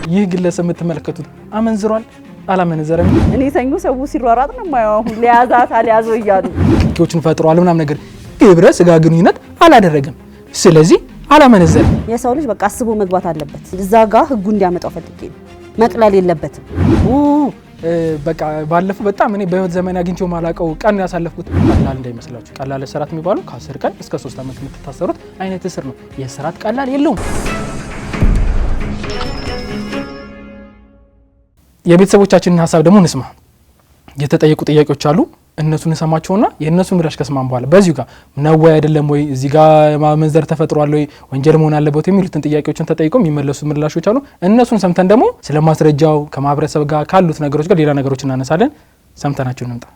ይህ ግለሰብ የምትመለከቱት አመንዝሯል አላመነዘረም? እኔ ሰኞ ሰው ሲሯሯጥ ነው ማያው ሊያዛት አልያዘው እያሉ ኪዎችን ፈጥሯል ምናምን ነገር ግብረ ስጋ ግንኙነት አላደረገም። ስለዚህ አላመነዘረም። የሰው ልጅ በቃ አስቦ መግባት አለበት። እዛ ጋር ህጉ እንዲያመጣው ፈልጌ መቅለል የለበትም። በቃ ባለፈው በጣም እኔ በህይወት ዘመን አግኝቼው ማላቀው ቀን ያሳለፍኩት ቀላል እንዳይመስላችሁ። ቀላል እስራት የሚባለው ከ10 ቀን እስከ 3 ዓመት የምትታሰሩት አይነት እስር ነው። የእስራት ቀላል የለውም። የቤተሰቦቻችንን ሀሳብ ደግሞ እንስማ። የተጠየቁ ጥያቄዎች አሉ። እነሱን እንሰማቸውና የእነሱን ምላሽ ከስማን በኋላ በዚሁ ጋር ነው ወይ አይደለም ወይ እዚህ ጋር ማመንዘር ተፈጥሯል ወይ ወንጀል መሆን አለበት የሚሉትን ጥያቄዎችን ተጠይቀው የሚመለሱ ምላሾች አሉ። እነሱን ሰምተን ደግሞ ስለ ማስረጃው ከማህበረሰብ ጋር ካሉት ነገሮች ጋር ሌላ ነገሮች እናነሳለን። ሰምተናቸው እንምጣ።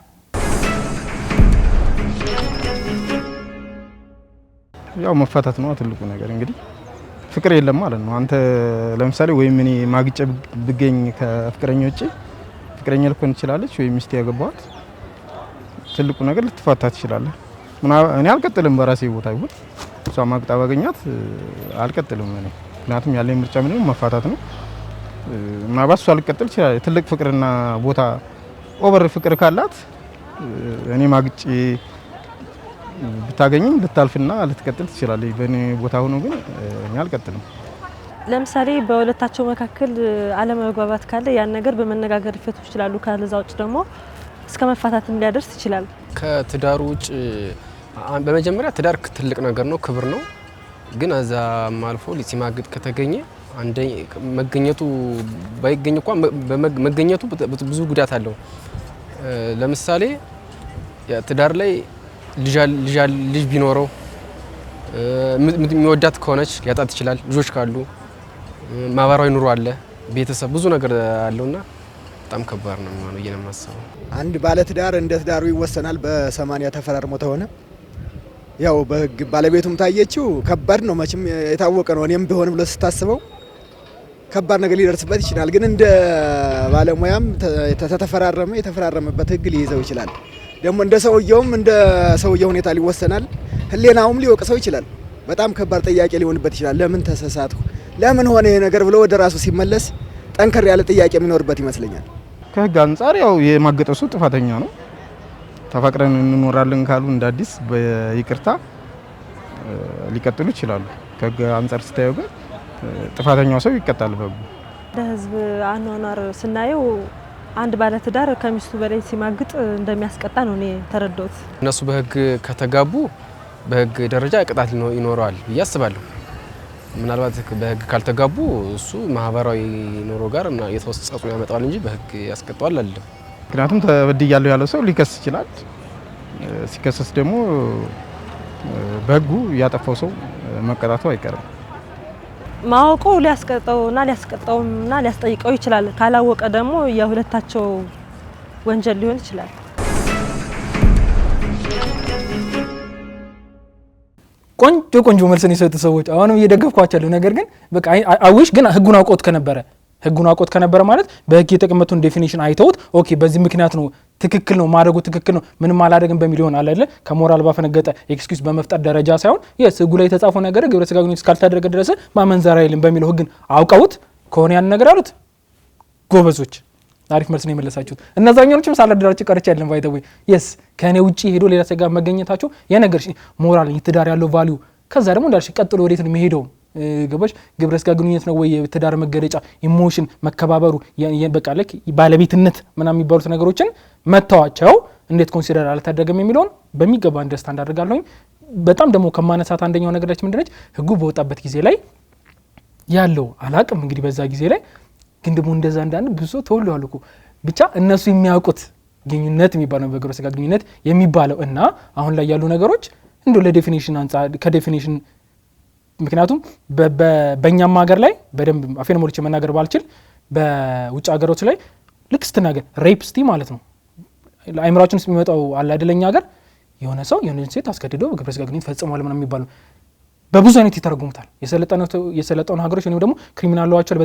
ያው መፋታት ነው ትልቁ ነገር። እንግዲህ ፍቅር የለም ማለት ነው። አንተ ለምሳሌ ወይም እኔ ማግጨ ብገኝ ከፍቅረኞቼ ፍቅረኛ ልኮን ትችላለች ወይ ሚስት ያገባዋት ትልቁ ነገር ልትፋታ ትችላለህ። እኔ አልቀጥልም በራሴ ቦታ ይሁን እሷ ማግጣ ባገኛት አልቀጥልም እኔ። ምክንያቱም ያለኝ ምርጫ ምንም መፋታት ነው። ምናልባት እሷ ልትቀጥል ይችላል። ትልቅ ፍቅርና ቦታ ኦቨር ፍቅር ካላት እኔ ማግጬ ብታገኝም ልታልፍና ልትቀጥል ትችላለች። በእኔ ቦታ ሆኖ ግን እኔ አልቀጥልም። ለምሳሌ በሁለታቸው መካከል አለመግባባት ካለ ያን ነገር በመነጋገር ይፈቱ ይችላሉ። ካለዛ ውጭ ደግሞ እስከ መፋታትም ሊያደርስ ይችላል። ከትዳሩ ውጭ በመጀመሪያ ትዳር ትልቅ ነገር ነው፣ ክብር ነው። ግን እዛም አልፎ ሲማግጥ ከተገኘ መገኘቱ ባይገኝ እንኳን መገኘቱ ብዙ ጉዳት አለው። ለምሳሌ ትዳር ላይ ልጅ ቢኖረው የሚወዳት ከሆነች ሊያጣት ይችላል። ልጆች ካሉ ማህበራዊ ኑሮ አለ፣ ቤተሰብ ብዙ ነገር አለውና በጣም ከባድ ነው የሚሆነው እየነማሰው። አንድ ባለ ትዳር እንደ ትዳሩ ይወሰናል። በ80 ተፈራርሞ ተሆነ ያው በህግ ባለቤቱም ታየችው ከባድ ነው መቼም የታወቀ ነው። እኔም ቢሆን ብለ ስታስበው ከባድ ነገር ሊደርስበት ይችላል። ግን እንደ ባለሙያም የተፈራረመበት ህግ ሊይዘው ይችላል። ደግሞ እንደ ሰውየው ሁኔታ ሊወሰናል። ህሊናውም ሊወቅሰው ይችላል። በጣም ከባድ ጥያቄ ሊሆንበት ይችላል። ለምን ተሰሳትኩ፣ ለምን ሆነ ይሄ ነገር ብሎ ወደ ራሱ ሲመለስ ጠንከር ያለ ጥያቄ የሚኖርበት ይመስለኛል። ከህግ አንጻር ያው የማገጠው ሰው ጥፋተኛ ነው። ተፋቅረን እንኖራለን ካሉ እንደ አዲስ በይቅርታ ሊቀጥሉ ይችላሉ። ከህግ አንጻር ስታየው ግን ጥፋተኛው ሰው ይቀጣል በህጉ። ለህዝብ አኗኗር ስናየው አንድ ባለ ትዳር ከሚስቱ በላይ ሲማግጥ እንደሚያስቀጣ ነው እኔ ተረዳሁት። እነሱ በህግ ከተጋቡ በህግ ደረጃ ቅጣት ይኖረዋል ብዬ አስባለሁ። ምናልባት በህግ ካልተጋቡ እሱ ማህበራዊ ኑሮ ጋር እና የተወሰጸ ያመጣዋል እንጂ በህግ ያስቀጣዋል አይደለም። ምክንያቱም ተበድያለሁ ያለው ሰው ሊከስ ይችላል። ሲከሰስ ደግሞ በህጉ ያጠፋው ሰው መቀጣቱ አይቀርም። ማወቁ ሊያስቀጣውና ሊያስጠይቀው ይችላል። ካላወቀ ደግሞ የሁለታቸው ወንጀል ሊሆን ይችላል። ቆንጆ መልስን የሰጡ ሰዎች አሁንም እየደገፍኳቸው። ነገር ግን በቃ አዊሽ ግን ህጉን አውቆት ከነበረ ማለት በህግ የተቀመጡን ዴፊኒሽን አይተውት ኦኬ በዚህ ምክንያት ነው ትክክል ነው ማድረጉ ትክክል ነው ምንም አላደረግም በሚል ይሆን አይደለ ከሞራል ባፈነገጠ ኤክስኪዩዝ በመፍጠር ደረጃ ሳይሆን ህጉ ላይ የተጻፈው ነገር ግብረ ስጋ ግንኙነት እስካልተደረገ ድረስ ማመንዘር አይልም በሚለው ህግን አውቀውት ከሆነ ያን ነገር አሉት። ጎበዞች አሪፍ መልስ ነው የመለሳችሁት። እነዛኞችም ሳላደራጭ ቀርቻ አይደለም ባይተው ከኔ ውጪ ሄዶ ሌላ ሰጋ መገኘታቸው የነገር ሞራል ትዳር ያለው ቫልዩ ከዛ ደግሞ እንዳልሽ ቀጥሎ ወዴት ነው የሚሄደው ገባሽ? ግብረ ስጋ ግንኙነት ነው ወይ ትዳር መገለጫ ኢሞሽን መከባበሩ በቃ ለክ ባለቤትነት ምናምን የሚባሉት ነገሮችን መተዋቸው እንዴት ኮንሲደር አልተደረገም የሚለውን በሚገባ አንደርስታንድ አድርጋለሁኝ። በጣም ደግሞ ከማነሳት አንደኛው ነገራችን ምንድነች ህጉ በወጣበት ጊዜ ላይ ያለው አላቅም እንግዲህ በዛ ጊዜ ላይ ግን ደግሞ እንደዛ እንዳንድ ብዙ ተወልደዋል እኮ ብቻ እነሱ የሚያውቁት ግንኙነት የሚባለው በግብረ ስጋ ግንኙነት የሚባለው እና አሁን ላይ ያሉ ነገሮች እንደው ለዴፊኒሽን አንፃር ከዴፊኒሽን ምክንያቱም በእኛም ሀገር ላይ በደንብ አፌን ሞልቼ መናገር ባልችል በውጭ ሀገሮች ላይ ልክ ስትናገር ሬፕስቲ ማለት ነው አይምራችን ውስጥ የሚመጣው አለ አይደለኛ ሀገር የሆነ ሰው የሆነ ሴት አስገድዶ በግብረ ስጋ ግንኙነት ፈጽሟል ምናምን የሚባለው በብዙ አይነት ይተረጉሙታል። የሰለጠኑ ሀገሮች ወይም ደግሞ ክሪሚናል ላዋቸው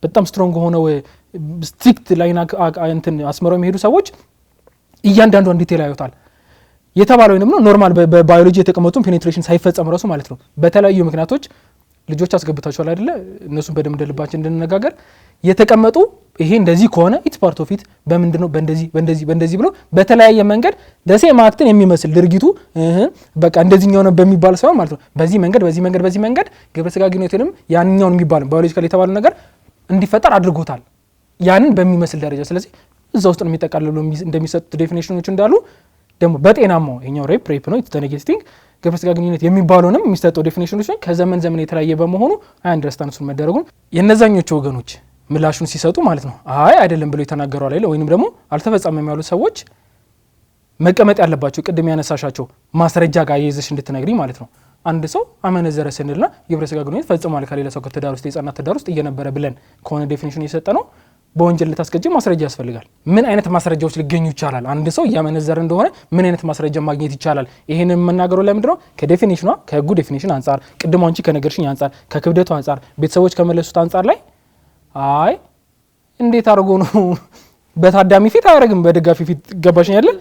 በጣም ስትሮንግ ሆነው ስትሪክት ላይና እንትን አስመረው የሚሄዱ ሰዎች እያንዳንዷን ዲቴል ያዩታል የተባለው ወይንም ነው ኖርማል በባዮሎጂ የተቀመጡን ፔኔትሬሽን ሳይፈጸም ራሱ ማለት ነው በተለያዩ ምክንያቶች ልጆች አስገብታችኋል አይደለ? እነሱን በደም እንደልባችን እንድንነጋገር የተቀመጡ ይሄ እንደዚህ ከሆነ ኢትስ ፓርት ኦፍ ኢት በምንድነው በእንደዚህ ብሎ በተለያየ መንገድ ለሴም አክትን የሚመስል ድርጊቱ በቃ እንደዚህኛው ነው በሚባል ሳይሆን ማለት ነው በዚህ መንገድ ግብረ ስጋ ግንኙነትንም ያንኛውን የሚባል ባዮሎጂካል የተባለው ነገር እንዲፈጠር አድርጎታል ያንን በሚመስል ደረጃ። ስለዚህ እዛ ውስጥ ነው የሚጠቃለሉ እንደሚሰጡት ዴፊኒሽኖች እንዳሉ ደግሞ በጤናማው ይሄኛው ሬፕ ነው ኢትስ ኔጌቲቭ ግብረ ስጋ ግንኙነት የሚባለውንም የሚሰጠው ዴፊኒሽኖች ከዘመን ዘመን የተለያየ በመሆኑ አይ አንደርስታንድ እሱን መደረጉን የነዛኞቹ ወገኖች ምላሹን ሲሰጡ ማለት ነው አይ አይደለም ብለው የተናገሩ አለ ወይንም ደግሞ አልተፈጸመም ያሉ ሰዎች መቀመጥ ያለባቸው ቅድም ያነሳሻቸው ማስረጃ ጋር ይዘሽ እንድትነግሪ ማለት ነው። አንድ ሰው አመነዘረ ስንልና ግብረ ስጋ ግንኙነት ፈጽሟል ከሌላ ሰው ከትዳር ውስጥ የጸና ትዳር ውስጥ እየነበረ ብለን ከሆነ ዴፊኒሽን የሰጠ ነው በወንጀል ልታስገጂ ማስረጃ ያስፈልጋል። ምን አይነት ማስረጃዎች ሊገኙ ይችላል? አንድ ሰው እያመነዘረ እንደሆነ ምን አይነት ማስረጃ ማግኘት ይቻላል? ይሄንን የምናገረው ለምንድን ነው? ከዴፊኒሽኗ ከህጉ ዴፊኒሽን አንጻር ቅድም አንቺ ከነገርሽኝ አንጻር ከክብደቱ አንጻር ቤተሰቦች ከመለሱት አንጻር ላይ አይ እንዴት አድርጎ ነው በታዳሚ ፊት አያረግም በደጋፊ ፊት ገባሽኝ አይደል?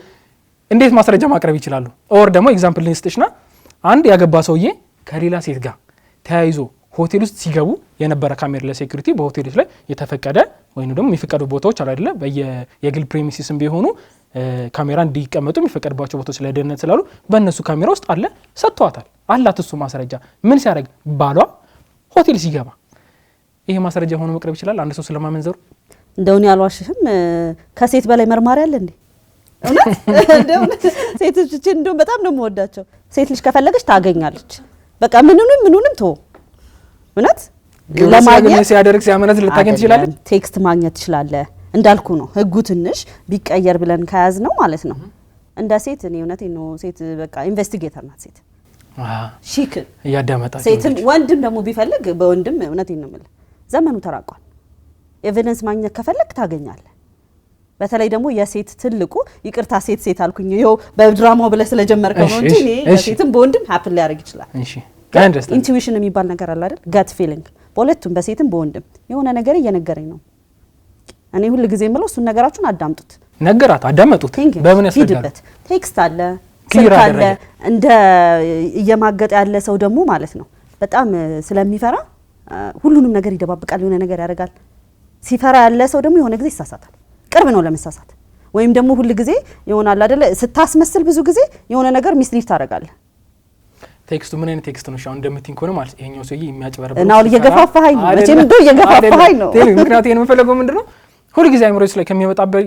እንዴት ማስረጃ ማቅረብ ይችላሉ? ኦር ደግሞ ኤግዛምፕል ልስጥሽና አንድ ያገባ ሰውዬ ከሌላ ሴት ጋር ተያይዞ ሆቴል ውስጥ ሲገቡ የነበረ ካሜራ ለሴኩሪቲ በሆቴሎች ላይ የተፈቀደ ወይም ደግሞ የሚፈቀዱ ቦታዎች አሉ አይደለ? የግል ፕሬሚሲስም ቢሆኑ ካሜራ እንዲቀመጡ የሚፈቀድባቸው ቦታዎች ለደህንነት ስላሉ በእነሱ ካሜራ ውስጥ አለ ሰጥቷታል አላት። እሱ ማስረጃ ምን ሲያደርግ ባሏ ሆቴል ሲገባ ይሄ ማስረጃ ሆኖ መቅረብ ይችላል። አንድ ሰው ስለማመንዘሩ እንደውን ያልዋሽህም ከሴት በላይ መርማሪ አለ እንዴ? እውነት ሴቶች እንደው በጣም ነው የምወዳቸው። ሴት ልጅ ከፈለገች ታገኛለች። በቃ ምንንም ተው እውነት ለማግኘት ሲያደርግ ሲያመነዝ ልታገኝ ትችላለህ። ቴክስት ማግኘት ትችላለህ። እንዳልኩ ነው ህጉ ትንሽ ቢቀየር ብለን ከያዝ ነው ማለት ነው። እንደ ሴት እኔ እውነቴን ነው ሴት በቃ ኢንቨስቲጌተር ናት ሴት ሺክ ያዳመጣች ሴትም ወንድም ደግሞ ቢፈልግ በወንድም እውነቴን ነው የምልህ ዘመኑ ተራቋል። ኤቪደንስ ማግኘት ከፈለክ ታገኛለህ። በተለይ ደግሞ የሴት ትልቁ ይቅርታ ሴት አልኩኝ ይኸው በድራማው ብለህ ስለጀመርከው ነው እንጂ እኔ በሴትም በወንድም ሃፕን ሊያደርግ ይችላል። እሺ ኢንቱዊሽን የሚባል ነገር አለ አይደል? ጋት ፊሊንግ በሁለቱም በሴትም በወንድም የሆነ ነገር እየነገረኝ ነው። እኔ ሁሉ ጊዜ የምለው እሱን ነገራችሁን አዳምጡት። ነገራት አዳመጡት። በምን ያስፈልጋል? ቴክስት አለ ስልክ አለ። እንደ እየማገጠ ያለ ሰው ደግሞ ማለት ነው በጣም ስለሚፈራ ሁሉንም ነገር ይደባብቃል፣ የሆነ ነገር ያደርጋል። ሲፈራ ያለ ሰው ደግሞ የሆነ ጊዜ ይሳሳታል። ቅርብ ነው ለመሳሳት። ወይም ደግሞ ሁሉ ጊዜ ይሆናል አይደለ? ስታስመስል ብዙ ጊዜ የሆነ ነገር ሚስሊድ ታደርጋለህ። ቴክስቱ ምን አይነት ቴክስት ነው? ሻው እንደምትኝ ከሆነ ማለት ይሄኛው ሰውዬ የሚያጭበረብር ነው። እየገፋፋኸኝ ነው መቼም እንደው እየገፋፋኸኝ ነው። ምክንያቱም ይሄን የምፈልገው ምንድነው ሁሉ ጊዜ አይምሮስ ላይ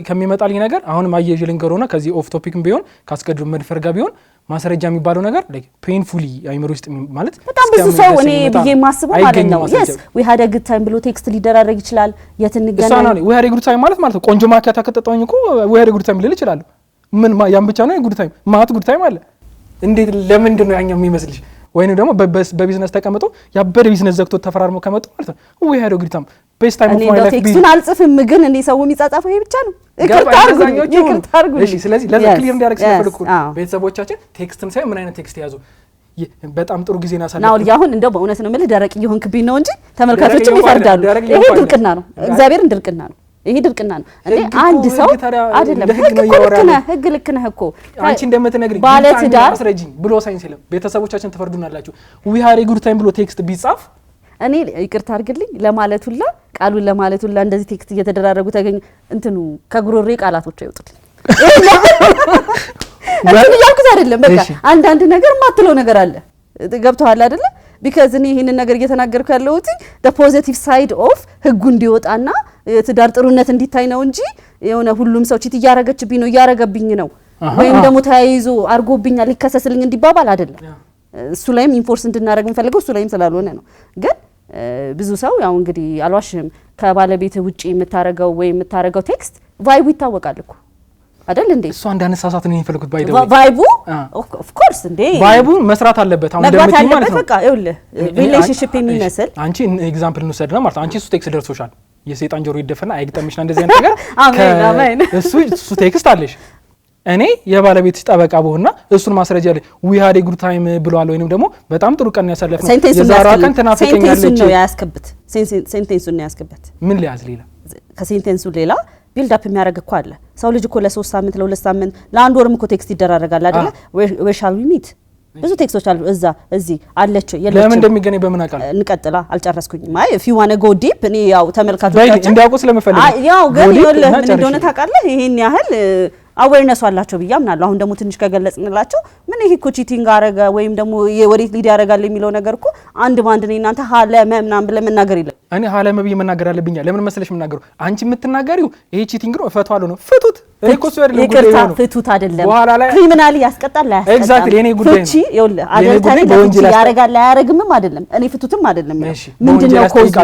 ከሚመጣልኝ ነገር አሁንም አየሽ ልንገሮና ከዚህ ኦፍ ቶፒክም ቢሆን ካስቀድም መድፈር ጋር ቢሆን ማስረጃ የሚባለው ነገር like painfully አይምሮ ውስጥ ማለት በጣም ብዙ ሰው እኔ ብዬ ማስበው ማለት ነው yes we had a good time ብሎ ቴክስት ሊደራረግ ይችላል። የትንገናኝ ነው we had a good time ማለት ቆንጆ ማኪያታ ከጠጣውኝ እኮ we had a good time ልል ይችላል። ምን ያን ብቻ ነው good time ማት good time አለ እንዴት? ለምንድን ነው ያኛው የሚመስልሽ? ወይንም ደግሞ በቢዝነስ ተቀምጦ ያበደ ቢዝነስ ዘግቶ ተፈራርሞ ከመጡ ማለት ነው we had a good time best time of my life ቴክስቱን አልጽፍም ግን እኔ ሰው የሚጻጻፈው ይሄ ብቻ ነው። ይቅርታ አድርጉ። እሺ ስለዚህ ለዛ ክሊር እንዲያደርግ ስለፈልኩ ቤተሰቦቻችን ቴክስትም ሳይሆን ምን አይነት ቴክስት ያዙ በጣም ጥሩ ጊዜ ናሳለፈ ነው። አሁን እንደው በእውነት ነው የምልህ ደረቅ እየሆንክብኝ ነው እንጂ ተመልካቾችም ይፈርዳሉ። ይሄ ድርቅና ነው፣ እግዚአብሔርን ድርቅና ነው። ይሄ ድርቅና ነው እንዴ አንድ ሰው አይደለም ህግ ልክ ነህ እኮ አንቺ እንደምትነግሪኝ ባለ ትዳር አስረጂኝ ብሎ ሳይንስ የለም። ቤተሰቦቻችን ትፈርዱናላችሁ። we had a good time ብሎ ቴክስት ቢጻፍ እኔ ይቅርታ አድርግልኝ ለማለት ሁላ ቃሉን ለማለት ሁላ እንደዚህ ቴክስት እየተደራረጉ ተገኝ እንትኑ ከጉሮሬ ቃላቶች አይወጡልኝ። ወይኔ ያልኩት አይደለም በቃ አንዳንድ ነገር ማትለው ነገር አለ ገብቷል አይደለ? because እኔ ይሄንን ነገር እየተናገርኩ ያለሁት the positive side of ህጉ እንዲወጣና ትዳር ጥሩነት እንዲታይ ነው እንጂ የሆነ ሁሉም ሰው ቺት እያረገችብኝ ነው እያረገብኝ ነው ወይም ደግሞ ተያይዞ አርጎብኛል ሊከሰስልኝ እንዲባባል አይደለም። እሱ ላይም ኢንፎርስ እንድናረግ እንፈልገው እሱ ላይም ስላልሆነ ነው። ግን ብዙ ሰው ያው እንግዲህ አልዋሽም ከባለቤት ውጪ የምታረገው ወይ የምታረገው ቴክስት ቫይቡ ይታወቃል እኮ አይደል እንዴ? እሱ አንዳነሳሳት ነው የሚፈልጉት ባይደው ቫይቡ ኦፍ ኮርስ እንዴ ቫይቡ መስራት አለበት። አሁን እንደምትይ ማለት ነው በቃ ይኸውልህ ሪሌሽንሺፕ የሚመስል አንቺ ኤግዛምፕል እንውሰድና ማለት አንቺ እሱ ቴክስት ደርሶሻል የሰይጣን ጆሮ ይደፈና አይግጠምሽና እንደዚህ አይነት ነገር አሜን እሱ ቴክስት አለሽ እኔ የባለቤትሽ ጠበቃ በሆነና እሱን ማስረጃ ላይ we had a good time ብሏል ወይንም ደግሞ በጣም ጥሩ ቀን ያሳለፍነው የዛሬ ቀን ተናፍቀኛለች ነው ያስከብት ሴንቴንሱን ነው ያስከብት ምን ሊያዝ ሌላ ከሴንቴንሱ ሌላ ቢልድ አፕ የሚያደርግ እኮ አለ። ሰው ልጅ እኮ ለ3 ሳምንት ለ2 ሳምንት ለአንድ ወርም እኮ ቴክስት ይደራረጋል አይደለ? we shall we meet ብዙ ቴክስቶች አሉ እዛ እዚህ አለች የለች ለምን እንደሚገናኝ በምን አቃል እንቀጥላ አልጨረስኩኝም አይ if you want to go deep እኔ ያው ተመልካቾቻችን እንዲያውቁ ስለምፈልግ ያው ግን ይኸውልህ ምን እንደሆነ ታውቃለህ ይሄን ያህል አዌርነስ አላቸው ብዬ አምናለሁ አሁን ደግሞ ትንሽ ከገለጽንላቸው ምን ይሄ እኮ ቺቲንግ አረጋ ወይም ደግሞ የወዴት ሊድ ያረጋል የሚለው ነገር እኮ አንድ ባንድ ነው እናንተ ሀለመ ምናምን ብለን መናገር የለም እኔ ሀለመ ብዬ መናገር አለብኝ ለምን መሰለሽ የምናገረው አንቺ የምትናገሪው ይሄ ቺቲንግ ነው እፈቷለሁ ነው ፍቱት እኔ እኮ ሰው አይደለም ጉዳይ ነው ፍቱት አይደለም ክሪሚናሊ ያስቀጣል ላይ ያስቀጣል ኤግዛክትሊ እኔ ጉዳይ ነው ፍቺ ይኸውልህ አደልታሪ በወንጀል ያረጋል ላይ ያረግምም አይደለም እኔ ፍቱትም አይደለም ምንድነው ኮዙ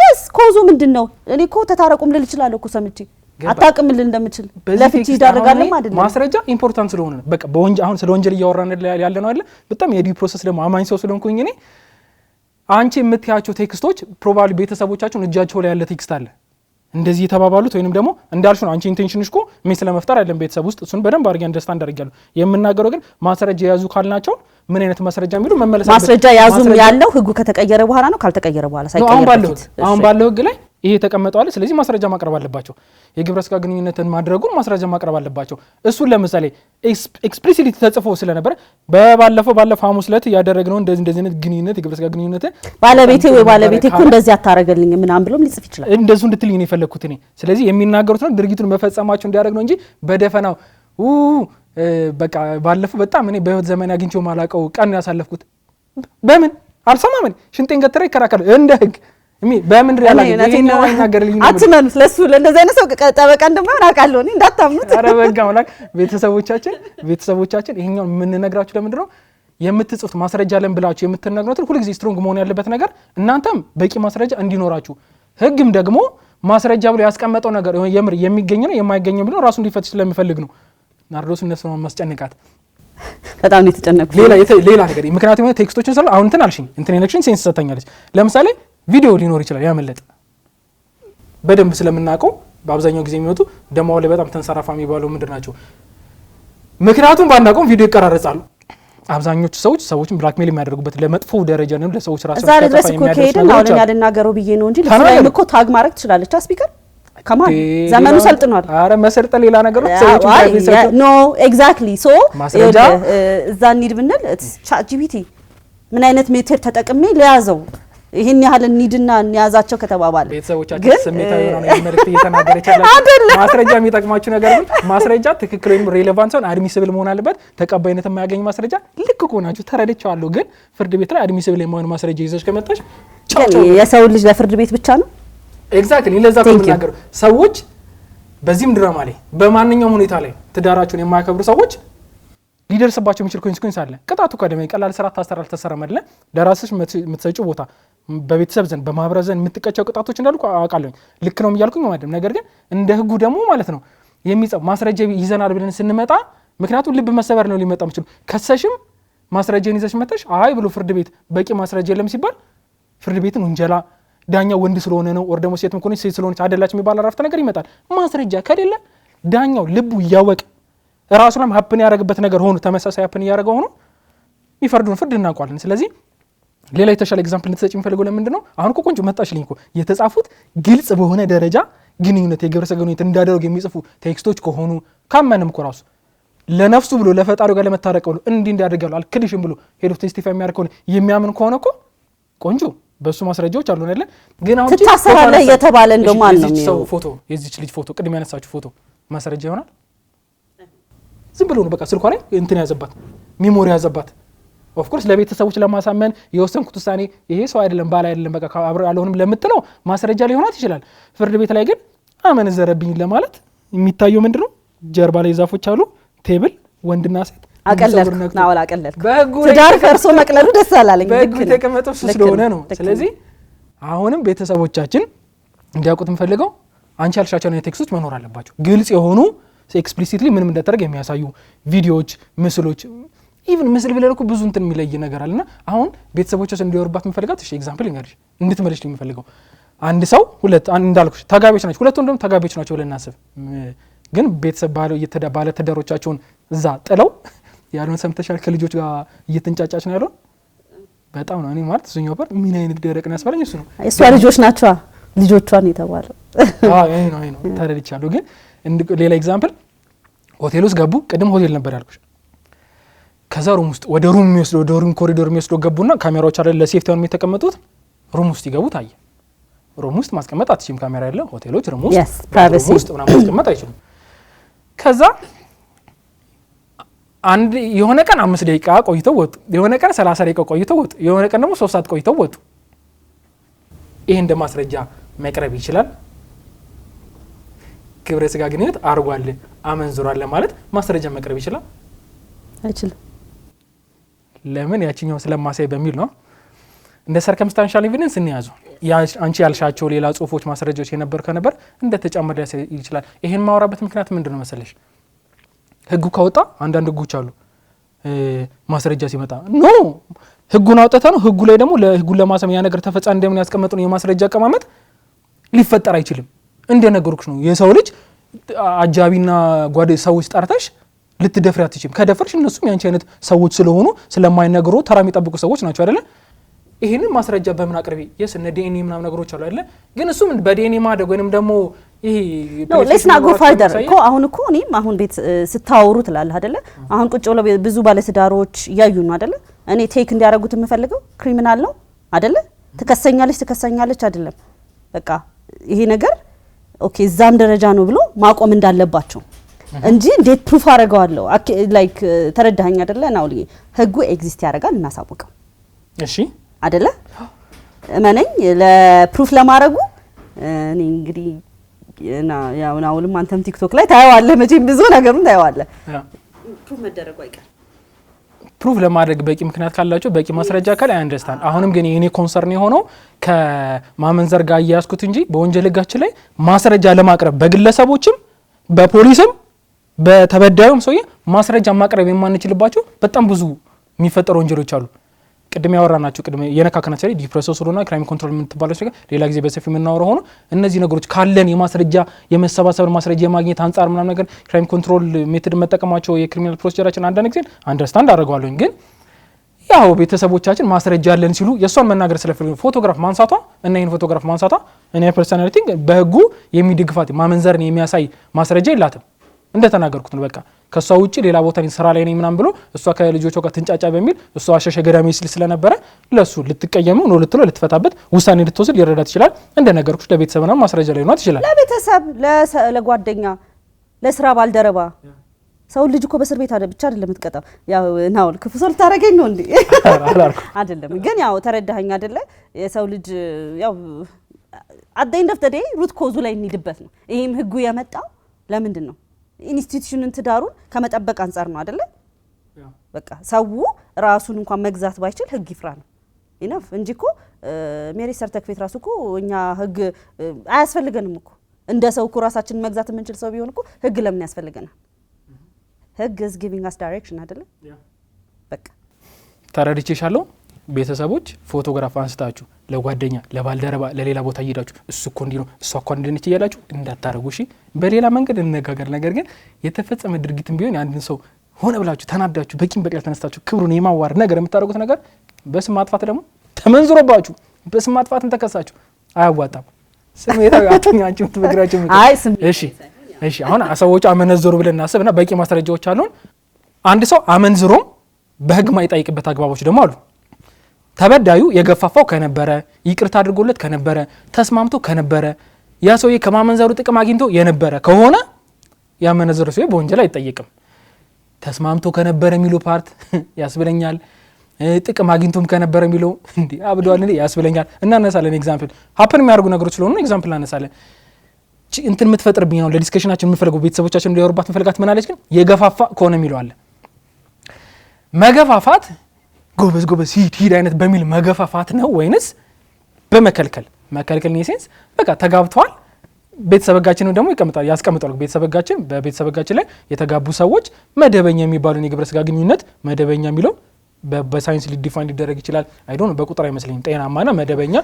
yes ኮዙ ምንድነው እኔ እኮ ተታረቁም ልል ይችላል እኮ ሰምቼ አታውቅም ልን እንደምችል ለፍቺ ይዳረጋልም አይደለም ማስረጃ ኢምፖርታንት ስለሆነ በቃ በወንጀል አሁን ስለ ወንጀል እያወራን ያለ ነው አይደል በጣም የዲው ፕሮሰስ ደግሞ አማኝ ሰው ስለሆንኩኝ እኔ አንቺ የምትያቸው ቴክስቶች ፕሮባብሊ ቤተሰቦቻቸውን እጃቸው ላይ ያለ ቴክስት አለ እንደዚህ የተባባሉት ወይንም ደግሞ እንዳልሽ ነው አንቺ ኢንቴንሽንሽ እኮ ሜስ ለመፍጠር አይደለም ቤተሰብ ውስጥ እሱን በደንብ አድርጌ አንደርስታንድ አድርጌያለሁ የምናገረው ግን ማስረጃ ያዙ ካልናቸው ምን አይነት ማስረጃ የሚሉ መመለስ ማስረጃ ያዙም ያለው ህጉ ከተቀየረ በኋላ ነው ካልተቀየረ በኋላ ሳይቀየር አሁን ባለው ህግ ላይ ይሄ ተቀመጠው አለ ስለዚህ ማስረጃ ማቅረብ አለባቸው የግብረ ስጋ ግንኙነትን ማድረጉን ማስረጃ ማቅረብ አለባቸው እሱን ለምሳሌ ኤክስፕሊሲትሊ ተጽፎ ስለነበር ባለፈው ሐሙስ ዕለት ያደረግነው እንደዚህ አይነት ግንኙነት የግብረ ስጋ ግንኙነት ባለቤቴ ወይ ባለቤቴ እኮ እንደዚህ አታረገልኝ ምናምን ብሎም ሊጽፍ ይችላል እንደሱ እንድትልኝ ነው የፈለኩት እኔ ስለዚህ የሚናገሩት ነው ድርጊቱን መፈጸማቸው እንዲያደርግ ነው እንጂ በደፈናው በቃ ባለፈው በጣም እኔ በህይወት ዘመን አግኝቼው ማላቀው ቀን ያሳለፍኩት በምን አልሰማም ሽንጤን ገትራ ይከራከራል እንደ ህግ በምን ሪያል ይሄኛው አይናገርልኝ ነው አትመኑት ለሱ ለነዚህ አይነት ሰው ጠበቃ እንደማይሆን አውቃለሁ እኔ እንዳታምኑት ኧረ በጋ ማለት ቤተሰቦቻችን ይሄኛው ምን ነግራችሁ ለምንድን ነው የምትጽፉት ማስረጃ ለን ብላችሁ የምትነግሩት ሁሉ ጊዜ ስትሮንግ መሆን ያለበት ነገር እናንተም በቂ ማስረጃ እንዲኖራችሁ ህግም ደግሞ ማስረጃ ብሎ ያስቀመጠው ነገር የምር የሚገኝ ነው የማይገኝ ብሎ ራሱ እንዲፈትሽ ስለሚፈልግ ነው ናርዶስ እነሱ ነው ማስጨነቃት በጣም ነው የተጨነቁት ሌላ ነገር ምክንያቱም የሆነ ቴክስቶችን ስለ አሁን እንትን አልሽኝ እንትን ኤሌክሽን ሴንስ ሰጣኛለች ለምሳሌ ቪዲዮ ሊኖር ይችላል ያመለጠ በደንብ ስለምናቀው በአብዛኛው ጊዜ የሚወጡ ደማው ላይ በጣም ተንሰራፋ የሚባለው ምንድን ናቸው ምክንያቱም ባናቀው ቪዲዮ ይቀራረጻሉ አብዛኞቹ ሰዎችን ብላክሜል የሚያደርጉበት ለመጥፎ ደረጃ ነው ለሰዎች ራሱ ተጣጣ የሚያደርጉ ነው አሁን ያልናገረው ብዬ ነው እንጂ ለስላይም እኮ ታግ ማድረግ ትችላለች ስፒከር ከማን ዘመኑ ሰልጥኗል አረ መሰልጠን ሌላ ነገር ነው ሰዎች ፕራይቬት ኖ ኤግዛክትሊ ሶ እዛ እንሂድ ብንል ቻት ጂፒቲ ምን አይነት ሜተድ ተጠቅሜ ለያዘው ይሄን ያህል እንሂድና እንያዛቸው ከተባባለ ቤተሰቦቻችን ስሜታዊ ነው መልእክት እየተናገረች ያለው ማስረጃ የሚጠቅማችሁ ነገር ግን ማስረጃ ትክክል ወይም ሬሌቫንት ነው አድሚሲብል መሆን አለበት ተቀባይነት የማያገኝ ማስረጃ ልክ ቆናችሁ ተረድቻለሁ ግን ፍርድ ቤት ላይ አድሚሲብል የማይሆን ማስረጃ ይዘሽ ከመጣሽ የሰው ልጅ ለፍርድ ቤት ብቻ ነው ኤግዛክትሊ ለዛ ነው የምናገረው ሰዎች በዚህም ድራማ ላይ በማንኛውም ሁኔታ ላይ ትዳራቸውን የማያከብሩ ሰዎች ሊደርስባቸው የሚችል ኮንሲኩዌንስ አለ ቅጣቱ ከደም ቀላል ስራ ታስተራል ተሰረመለ ለራስሽ የምትሰጪው ቦታ በቤተሰብ ዘንድ በማህበረሰብ ዘንድ የምትቀጫው ቅጣቶች እንዳሉ አውቃለሁ ልክ ነው የሚያልኩኝ ማለት ነገር ግን እንደ ህጉ ደግሞ ማለት ነው የሚጻፍ ማስረጃ ይዘናል ብለን ስንመጣ ምክንያቱም ልብ መሰበር ነው ሊመጣ የሚችል ከሰሽም ማስረጃን ይዘሽ መተሽ አይ ብሎ ፍርድ ቤት በቂ ማስረጃ የለም ሲባል ፍርድ ቤትን ወንጀላ ዳኛው ወንድ ስለሆነ ነው ወር ደግሞ ሴት ምኮነች ሴት ስለሆነች አይደላች የሚባል አረፍተ ነገር ይመጣል ማስረጃ ከሌለ ዳኛው ልቡ ያወቀ ራሱንም ሀፕን ያደረግበት ነገር ሆኖ ተመሳሳይ ሀፕን ያደረገው ሆኖ ይፈርዱን ፍርድ እናውቃለን ስለዚህ ሌላ የተሻለ ኤግዛምፕል እንድትሰጪ የምፈልገው ለምንድን ነው አሁን እኮ ቆንጆ መጣሽልኝ እኮ የተጻፉት ግልጽ በሆነ ደረጃ ግንኙነት የግብረ ስጋ ግንኙነት እንዳደረጉ የሚጽፉ ቴክስቶች ከሆኑ ካመንም እኮ ራሱ ለነፍሱ ብሎ ለፈጣሪው ጋር ለመታረቅ ብሎ እንዲያደርጋሉ አልክድሽም ብሎ ሄዶ ቴስቲፋይ የሚያደርግ ከሆነ የሚያምን ከሆነ እኮ ቆንጆ በሱ ማስረጃዎች አሉ አይደል ግን አሁን ትታሰራለህ እየተባለ እንደማን ነው ሰው ፎቶ የዚች ልጅ ፎቶ ቅድም ያነሳችሁ ፎቶ ማስረጃ ይሆናል ዝም ብሎ ነው በቃ ስልኳ ላይ እንትን ያዘባት ሚሞሪ ያዘባት ኦፍ ኮርስ ለቤተሰቦች ለማሳመን የወሰንኩት ውሳኔ ይሄ ሰው አይደለም ባል አይደለም በቃ አብሮ ያለውንም ለምትለው ማስረጃ ሊሆናት ይችላል ፍርድ ቤት ላይ ግን አመነዘረብኝ ለማለት የሚታየው ምንድነው ጀርባ ላይ ዛፎች አሉ ቴብል ወንድና ሴት አቀለልኩ ናውላ አቀለልኩ ትዳር ፈርሶ መቅለሉ ደስ አላለኝ በግ ተቀመጠው ስለሆነ ነው ስለዚህ አሁንም ቤተሰቦቻችን እንዲያውቁት የምፈልገው አንቺ ያልሻቸው ነው ቴክስቶች መኖር አለባቸው ግልጽ የሆኑ ኤክስፕሊሲትሊ ምንም እንደተደረገ የሚያሳዩ ቪዲዮዎች ምስሎች ኢቭን ምስል ብለህ እኮ ብዙ እንትን የሚለይ ነገር አለና አሁን ቤተሰቦቻችን እንዲወርባት የምፈልጋት እሺ ኤግዛምፕል እንግዲህ እንድትመልሽ ነው የምፈልገው አንድ ሰው ሁለት እንዳልኩሽ ተጋቢዎች ናቸው ሁለቱም ደግሞ ተጋቢዎች ናቸው ብለን እናስብ ግን ቤተሰብ ባለ ትዳሮቻቸውን እዛ ጥለው ያሉን ሰምተሻል ከልጆች ጋር እየተንጫጫች ነው ያለው በጣም ነው እኔ ማለት እሱኛው በር ምን አይነት ደረቅ ነው ያስባለኝ እሱ ነው እሷ ልጆች ናቸው ልጆቿን የተባለው አይ ነው ተረድቻለሁ ግን ሌላ ኤግዛምፕል ሆቴል ውስጥ ገቡ ቅድም ሆቴል ነበር ያልኩሽ ከዛ ሩም ውስጥ ወደ ሩም የሚወስደው ወደ ሩም ኮሪዶር የሚወስደው ገቡና ካሜራዎች አይደል ለሴፍቲ አሁን የተቀመጡት ሩም ውስጥ ይገቡ ታየ። ሩም ውስጥ ማስቀመጥ አትችልም ካሜራ ያለ ሆቴሎች ሩም ውስጥ ምናምን ማስቀመጥ አይችሉም። ከዛ አንድ የሆነ ቀን 5 ደቂቃ ቆይተው ወጡ፣ የሆነ ቀን 30 ደቂቃ ቆይተው ወጡ፣ የሆነ ቀን ደግሞ 3 ሰዓት ቆይተው ወጡ። ይሄ እንደ ማስረጃ መቅረብ ይችላል? ግብረ ስጋ ግንኙነት አርጓል አመንዝሯል ማለት ማስረጃ መቅረብ ይችላል? አይችልም። ለምን? ያቺኛው ስለማሳይ በሚል ነው። እንደ ሰርከምስታንሻል ኤቪደንስ እንያዙ አንቺ ያልሻቸው ሌላ ጽሁፎች ማስረጃዎች የነበሩ ከነበር እንደ ተጨማሪ ሊያሳይ ይችላል። ይሄን ማውራበት ምክንያት ምንድነው መሰለሽ? ህጉ ካወጣ አንዳንድ ህጎች አሉ ማስረጃ ሲመጣ ኖ ህጉን አውጥታ ነው ህጉ ላይ ደግሞ ለህጉን ለማሰም ያ ነገር ተፈጻሚ እንደምን ያስቀመጥነው የማስረጃ አቀማመጥ ሊፈጠር አይችልም። እንደነገርኩሽ ነው የሰው ልጅ አጃቢና ጓደ ሰዎች ጠርተሽ ልትደፍሪ አትችልም። ከደፈርሽ እነሱም ያንቺ አይነት ሰዎች ስለሆኑ ስለማይነግሩ ተራ የሚጠብቁ ሰዎች ናቸው አይደለ? ይሄንን ማስረጃ በምን አቅርቢ? የስ እነ ዲኤንኤ ምናምን ነገሮች አሉ አይደለ? ግን እሱም በዲኤንኤ ማደግ ወይንም ደግሞ ይሄ ነው ሌስና ጎ ፋርደር እኮ አሁን እኮ እኔም አሁን ቤት ስታወሩ ትላለህ አይደለ? አሁን ቁጭ ብለው ብዙ ባለትዳሮች እያዩ ነው አይደለ? እኔ ቴክ እንዲያደርጉት የምፈልገው ክሪሚናል ነው አይደለ? ትከሰኛለች አይደለም? በቃ ይሄ ነገር ኦኬ እዛም ደረጃ ነው ብሎ ማቆም እንዳለባቸው እንጂ እንዴት ፕሩፍ አደርገዋለሁ ላይክ ተረዳኸኝ አይደለ? ናው ህጉ ኤግዚስት ያደርጋል እናሳውቀው። እሺ አይደለ? እመነኝ ለፕሩፍ ለማድረጉ እኔ እንግዲህ ያው ናውልም አንተም ቲክቶክ ላይ ታየዋለህ መቼም ብዙ ነገሩን ታየዋለህ። ፕሩፍ መደረጉ አይቀር ፕሩፍ ለማድረግ በቂ ምክንያት ካላቸው በቂ ማስረጃ ካለ አንደርስታንድ። አሁንም ግን የኔ ኮንሰርን የሆነው ከማመንዘር ጋር ያያስኩት እንጂ በወንጀል ህጋችን ላይ ማስረጃ ለማቅረብ በግለሰቦችም በፖሊስም በተበዳዩም ሰውዬ ማስረጃ ማቅረብ የማንችልባቸው በጣም ብዙ የሚፈጠሩ ወንጀሎች አሉ። ቅድም ያወራናቸው ቅድም የነካከናቸው ላይ ዲፕሮሰስ ሆኖና ክራይም ኮንትሮል የምትባለው ነገር ሌላ ጊዜ በሰፊው የምናወራው ሆኖ እነዚህ ነገሮች ካለን የማስረጃ የመሰባሰብ ማስረጃ የማግኘት አንጻር ምናምን ነገር ክራይም ኮንትሮል ሜቶድ መጠቀማቸው የክሪሚናል ፕሮሲጀራችን አንዳንድ ጊዜ አንደርስታንድ አደርገዋለሁ። ግን ያው ቤተሰቦቻችን ማስረጃ ያለን ሲሉ የሷን መናገር ስለፈልጉ ፎቶግራፍ ማንሳቷ እና ይሄን ፎቶግራፍ ማንሳቷ እኔ ፐርሰናሊ ቲንክ በህጉ የሚደግፋት ማመንዘርን የሚያሳይ ማስረጃ የላትም። እንደተናገርኩት ነው። በቃ ከሷ ውጪ ሌላ ቦታ ስራ ላይ ነኝ ምናምን ብሎ እሷ ከልጆቿ ጋር ትንጫጫ በሚል እሷ አሸሸ ገዳሚ ሲል ስለነበረ ለሱ ልትቀየመው ነው ልትለው ልትፈታበት ውሳኔ ልትወስድ ሊረዳት ይችላል። እንደነገርኩሽ ለቤተሰብና ማስረጃ ላይ ነው ይችላል። ለቤተሰብ ለጓደኛ ለስራ ባልደረባ ሰው ልጅ እኮ በእስር ቤት ብቻ አይደለም የምትቀጣው። ያው ናውል ክፉ ሰው ልታረገኝ ነው እንዴ? አይደለም ግን ያው ተረዳኸኝ አይደለ? የሰው ልጅ ያው at the end of the day ሩት ኮዙ ላይ እንሂድበት ነው። ይሄም ህጉ የመጣው ለምንድን ነው? ኢንስቲትዩሽንን ትዳሩን ከመጠበቅ አንጻር ነው አይደለ? በቃ ሰው ራሱን እንኳን መግዛት ባይችል ህግ ይፍራ ነው ኢነፍ እንጂ እኮ ሜሪ ሰርተክፌት ራሱ እኮ እኛ ህግ አያስፈልገንም እኮ እንደ ሰው እኮ ራሳችንን መግዛት የምንችል ሰው ቢሆን እኮ ህግ ለምን ያስፈልገናል? ህግ is giving us direction አይደለ? በቃ ተረድቼሻለሁ። ቤተሰቦች ፎቶግራፍ አንስታችሁ ለጓደኛ ለባልደረባ ለሌላ ቦታ እየሄዳችሁ እሱ እኮ እንዲህ ነው እሷ እኮ እንድንች እያላችሁ እንዳታረጉ እሺ። በሌላ መንገድ እንነጋገር። ነገር ግን የተፈጸመ ድርጊትም ቢሆን አንድን ሰው ሆነ ብላችሁ ተናዳችሁ በቂም በቀል ተነስታችሁ ክብሩን የማዋረድ ነገር የምታደርጉት ነገር በስም ማጥፋት ደግሞ ተመንዝሮባችሁ በስም ማጥፋትን ተከሳችሁ አያዋጣም። ስሜታዊ አጥኛችሁ ትበግራችሁ። እሺ አሁን ሰዎች አመነዘሩ ብለን እናስብና በቂ ማስረጃዎች አሉን። አንድ ሰው አመንዝሮ በህግ ማይጠይቅበት አግባቦች ደግሞ አሉ። ተበዳዩ የገፋፋው ከነበረ ይቅርታ አድርጎለት ከነበረ ተስማምቶ ከነበረ ያ ሰውዬ ከማመንዘሩ ጥቅም አግኝቶ የነበረ ከሆነ ያመነዘሩ ሰው በወንጀል አይጠየቅም። ተስማምቶ ከነበረ የሚለው ፓርት ያስብለኛል። ጥቅም አግኝቶም ከነበረ የሚለው እንዴ አብዷል እንዴ ያስብለኛል። እናነሳለን ኤግዛምፕል ሀፕን የሚያደርጉ ነገሮች ስለሆኑ ኤግዛምፕል እናነሳለን። እንትን የምትፈጥርብኝ ነው ለዲስከሽናችን የምፈልገው ቤተሰቦቻችን እንዲያወሩባት መፈልጋት ምናለች ግን የገፋፋ ከሆነ የሚለው አለ። መገፋፋት ጎበዝ ሂድ አይነት በሚል መገፋፋት ነው ወይንስ በመከልከል መከልከል ነው? ሴንስ በቃ ተጋብተዋል። ቤተሰበጋችንም ደግሞ ያስቀምጣሉ። በቤተሰበጋችን ላይ የተጋቡ ሰዎች መደበኛ የሚባሉን የግብረ ስጋ ግንኙነት መደበኛ የሚለው በሳይንስ ሊዲፋይን ሊደረግ ይችላል። አይዶን በቁጥር አይመስለኝም። ጤናማና መደበኛ